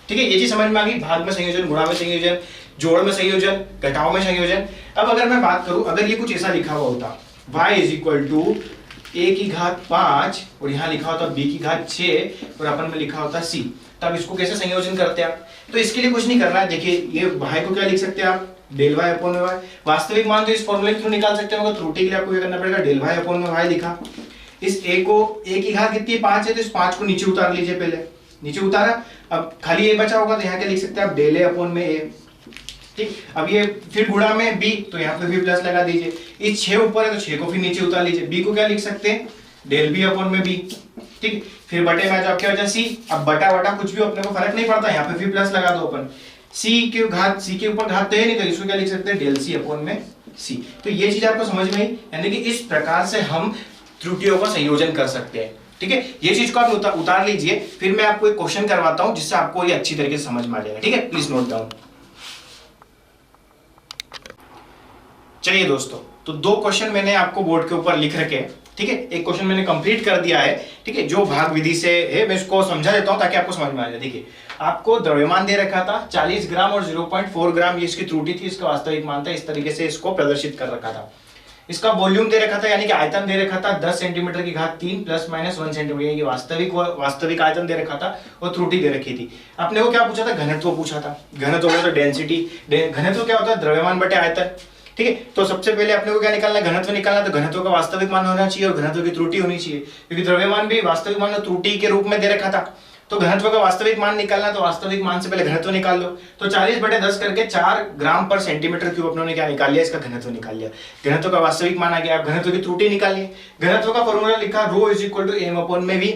ठीक है। ये चीज समझ में आ गई, भाग में संयोजन, गुणा में संयोजन, जोड़ में संयोजन, घटाव में संयोजन। अब अगर मैं बात करूं, अगर ये कुछ ऐसा लिखा हुआ होता y is equal to a की घात 5 और यहाँ लिखा होता b की घात 6 और अपन में लिखा होता c, तब इसको कैसे संयोजन करते हैं आप, तो इसके लिए कुछ नहीं करना है। देखिए ये y को क्या लिख सकते हैं आप, डेल y अपॉन में y, वास्तविक मान तो इस फॉर्मूले के थ्रू निकाल सकते हैं, मगर त्रुटि के लिए आपको क्या करना पड़ेगा, डेल y अपॉन में y लिखा। इस a को, a की घात कितनी 5 है, तो इस 5 को नीचे उतार लीजिए, पहले नीचे उतारा, अब खाली a बचा होगा तो यहाँ क्या लिख सकते हैं आप, डेल a अपॉन में a, ठीक। अब ये फिर गुणा में b, तो यहाँ पे भी प्लस लगा दीजिए। इस 6 ऊपर है तो 6 को फिर नीचे उतार लीजिए, b को क्या लिख सकते हैं, डेल b अपॉन में b, ठीक। फिर बटे में जो क्या हो जाए c, अब बटा बटा कुछ भी अपने को फर्क नहीं पड़ता, यहाँ पे फिर प्लस लगा दो अपन, c के घात, c के ऊपर घात तो है नहीं, तो इसको क्या लिख सकते हैं, डेल c अपॉन में c। तो ये चीज आपको समझ में आई, यानी कि इस प्रकार से हम त्रुटियों का संयोजन कर सकते हैं, ठीक है। ये चीज को आप उतार लीजिए, फिर मैं आपको एक क्वेश्चन करवाता हूं जिससे आपको ये अच्छी तरीके से समझ में आ जाएगा, ठीक है। Please note down. चलिए दोस्तों, तो 2 क्वेश्चन मैंने आपको बोर्ड के ऊपर लिख रखे हैं, ठीक है। एक क्वेश्चन मैंने कंप्लीट कर दिया है, ठीक है, जो भाग विधि से है, मैं इसको समझा देता हूं ताकि आपको समझ में आ जाए। देखिए आपको द्रव्यमान दे रखा था 40 ग्राम और 0.4 ग्राम, ये इसकी त्रुटि थी, इसका वास्तविक मान था, इस तरीके से इसको प्रदर्शित कर रखा था। इसका वॉल्यूम दे रखा था, यानी कि आयतन दे रखा था 10 सेंटीमीटर की घात 3 प्लस माइनस 1 सेंटीमीटर, यानी कि वास्तविक आयतन दे रखा था, और त्रुटि दे रखी थी। अपने को क्या पूछा था, घनत्व पूछा था। घनत्व होता है डेंसिटी, घनत्व क्या होता है, द्रव्यमान बटे आयतन, ठीक है। तो सबसे पहले अपने को क्या निकालना है, घनत्व निकालना, तो घनत्व का वास्तविक मान होना चाहिए और घनत्व की त्रुटि होनी चाहिए, क्योंकि द्रव्यमान भी वास्तविक मान त्रुटि के रूप में दे रखा था। तो घनत्व का वास्तविक मान निकालना, तो वास्तविक मान से पहले घनत्व निकाल लो, तो 40/10 करके 4 ग्राम पर सेंटीमीटर क्यूब अपनों ने क्या निकाल लिया, इसका घनत्व निकाल लिया। घनत्व का वास्तविक मान आ गया, अब घनत्व की त्रुटि निकालिए। घनत्व का फॉर्मूला लिखा, rho is equal to m upon में v।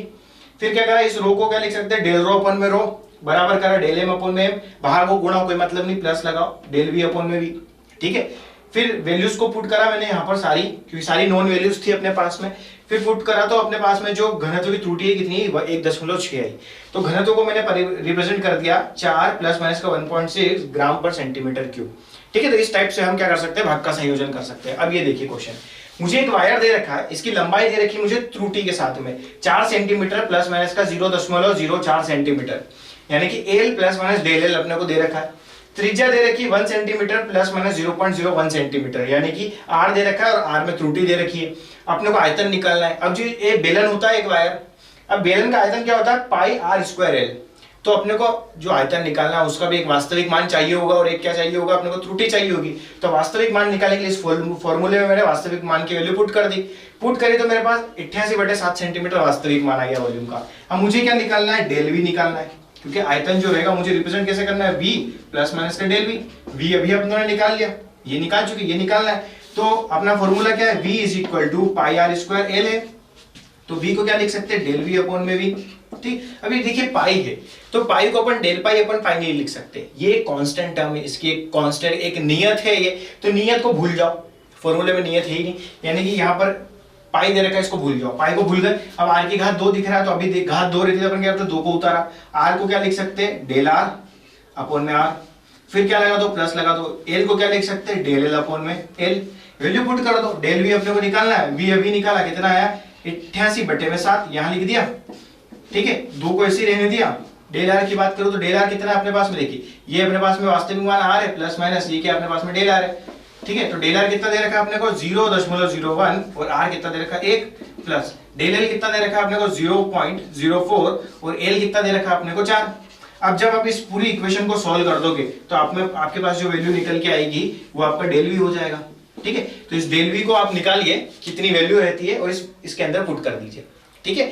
फिर क्या करा, इस रो को क्या लिख सकते हैं, डेल रो अपॉन में रो, बराबर करा डेल m अपॉन में m, बाहर को गुणा कोई मतलब नहीं, प्लस लगाओ, डेल v अपॉन में v, ठीक है। फिर वैल्यूज को पुट करा मैंने यहाँ पर सारी, क्योंकि सारी नॉन वैल्यूज थी अपने पास में। फिर पुट करा तो अपने पास में जो घनत्व की त्रुटि है कितनी, 1.6 आई। तो घनत्व को मैंने रिप्रेजेंट कर दिया 4 प्लस माइनस का 1.6 ग्राम पर सेंटीमीटर क्यूब, ठीक है। तो इस टाइप से हम क्या कर सकते हैं, भाग का संयोजन कर सकते हैं। अब ये देखिए क्वेश्चन, मुझे एक वायर दे रखा है, इसकी लंबाई दे रखी मुझे त्रुटि के साथ में 4 सेंटीमीटर प्लस माइनस का 0.04 सेंटीमीटर, यानी कि L plus minus del L अपने को दे रखा है। त्रिज्या दे रखी 1 सेंटीमीटर प्लस माइनस 0.01 सेंटीमीटर, यानी कि आर दे रखा है और आर में त्रुटि दे रखी है। अपने को आयतन निकालना है। अब जो ये बेलन होता है एक वायर, अब बेलन का आयतन क्या होता है, पाई आर स्क्वायर एल। तो अपने को जो आयतन निकालना है उसका भी एक वास्तविक मान चाहिए होगा और एक क्या चाहिए होगा, अपने को त्रुटि चाहिए होगी। तो वास्तविक मान निकालने के लिए इस फॉर्मूले में मैंने वास्तविक मान की वैल्यू पुट कर दी। पुट करी तो मेरे पास 88/7 सेंटीमीटर वास्तविक मान आ गया वॉल्यूम का। अब मुझे क्या निकालना है, डेल वी निकालना है, क्योंकि आयतन जो रहेगा मुझे रिप्रेजेंट कैसे करना है, v प्लस माइनस का डेल वी। v अभी अपने निकाल लिया, ये निकाल चुके, ये निकालना है। तो अपना फॉर्मूला क्या है, v is equal to pi r square L है। तो v को क्या लिख सकते हैं, डेल वी अपॉन में v, ठीक। अभी देखिए पाई है, तो पाई को अपन डेल पाई अपन पाई नहीं लिख सकते, ये कांस्टेंट टर्म है, इसकी एक कांस्टेंट एक नियत है ये। तो नियत को भूल जाओ, फॉर्मूले में नियत है ही नहीं, यानी कि यहाँ पर पाई दे रखा है, इसको भूल जाओ, पाई को भूल गए। अब आर की घात 2 दिख रहा है, तो अभी घात 2 रहती है, अपन क्या करते हैं, 2 को उतारा, आर को क्या लिख सकते हैं, डेल आर अपॉन में आर। फिर क्या लगा दो, प्लस लगा दो। एल को क्या लिख सकते हैं, डेल एल अपॉन में एल, वैल्यू पुट कर दो। डेल वी अपने को निकालना है, वी अभी निकाला, कितना आया 88/7, यहां लिख दिया, ठीक है, 2 को ऐसे ही रहने दिया। डेल आर की बात करो तो डेल आर कितना है अपने पास में, देखिए ये अपने पास में वास्तविक मान आर है, प्लस माइनस ये क्या अपने पास में डेल आर है, ठीक है। तो डेल आर कितना दे रखा है अपने को 0.01 और आर कितना दे रखा है 1, प्लस डेल एल कितना दे रखा है अपने को 0.04 और एल कितना दे रखा है अपने को 4। अब जब आप इस पूरी इक्वेशन को सॉल्व कर दोगे तो आपके पास जो वैल्यू निकल के आएगी वो आपका डेल वी हो जाएगा, ठीक है। तो इस डेल वी को आप निकालिए कितनी वैल्यू रहती है और इसके अंदर पुट कर दीजिए, ठीक है।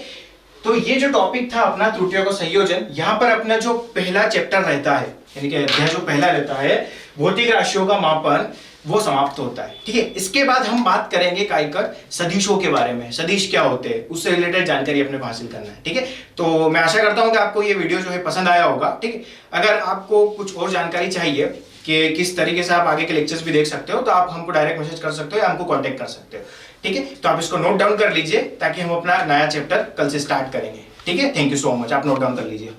तो ये जो टॉपिक था अपना त्रुटियों का संयोजन, यहाँ पर अपना जो पहला चैप्टर रहता है, यानी कि अध्याय जो पहला रहता है भौतिक राशियों का मापन, वो समाप्त होता है, ठीक है। इसके बाद हम बात करेंगे काइकर सदिशों के बारे में, सदिश क्या होते हैं उससे रिलेटेड जानकारी अपने को हासिल करना है, ठीक है। तो मैं आशा करता हूं कि आपको ये वीडियो जो है पसंद आया होगा, ठीक है। अगर आपको कुछ और जानकारी चाहिए कि किस तरीके से आप आगे के लेक्चर्स भी देख सकते हो तो आप हमको डायरेक्ट मैसेज कर सकते हो या हमको कांटेक्ट कर सकते हो, ठीक है। तो आप इसको नोट डाउन कर लीजिए ताकि हम अपना नया चैप्टर कल से स्टार्ट करेंगे, ठीक है। थैंक यू सो मच, आप नोट डाउन कर लीजिए।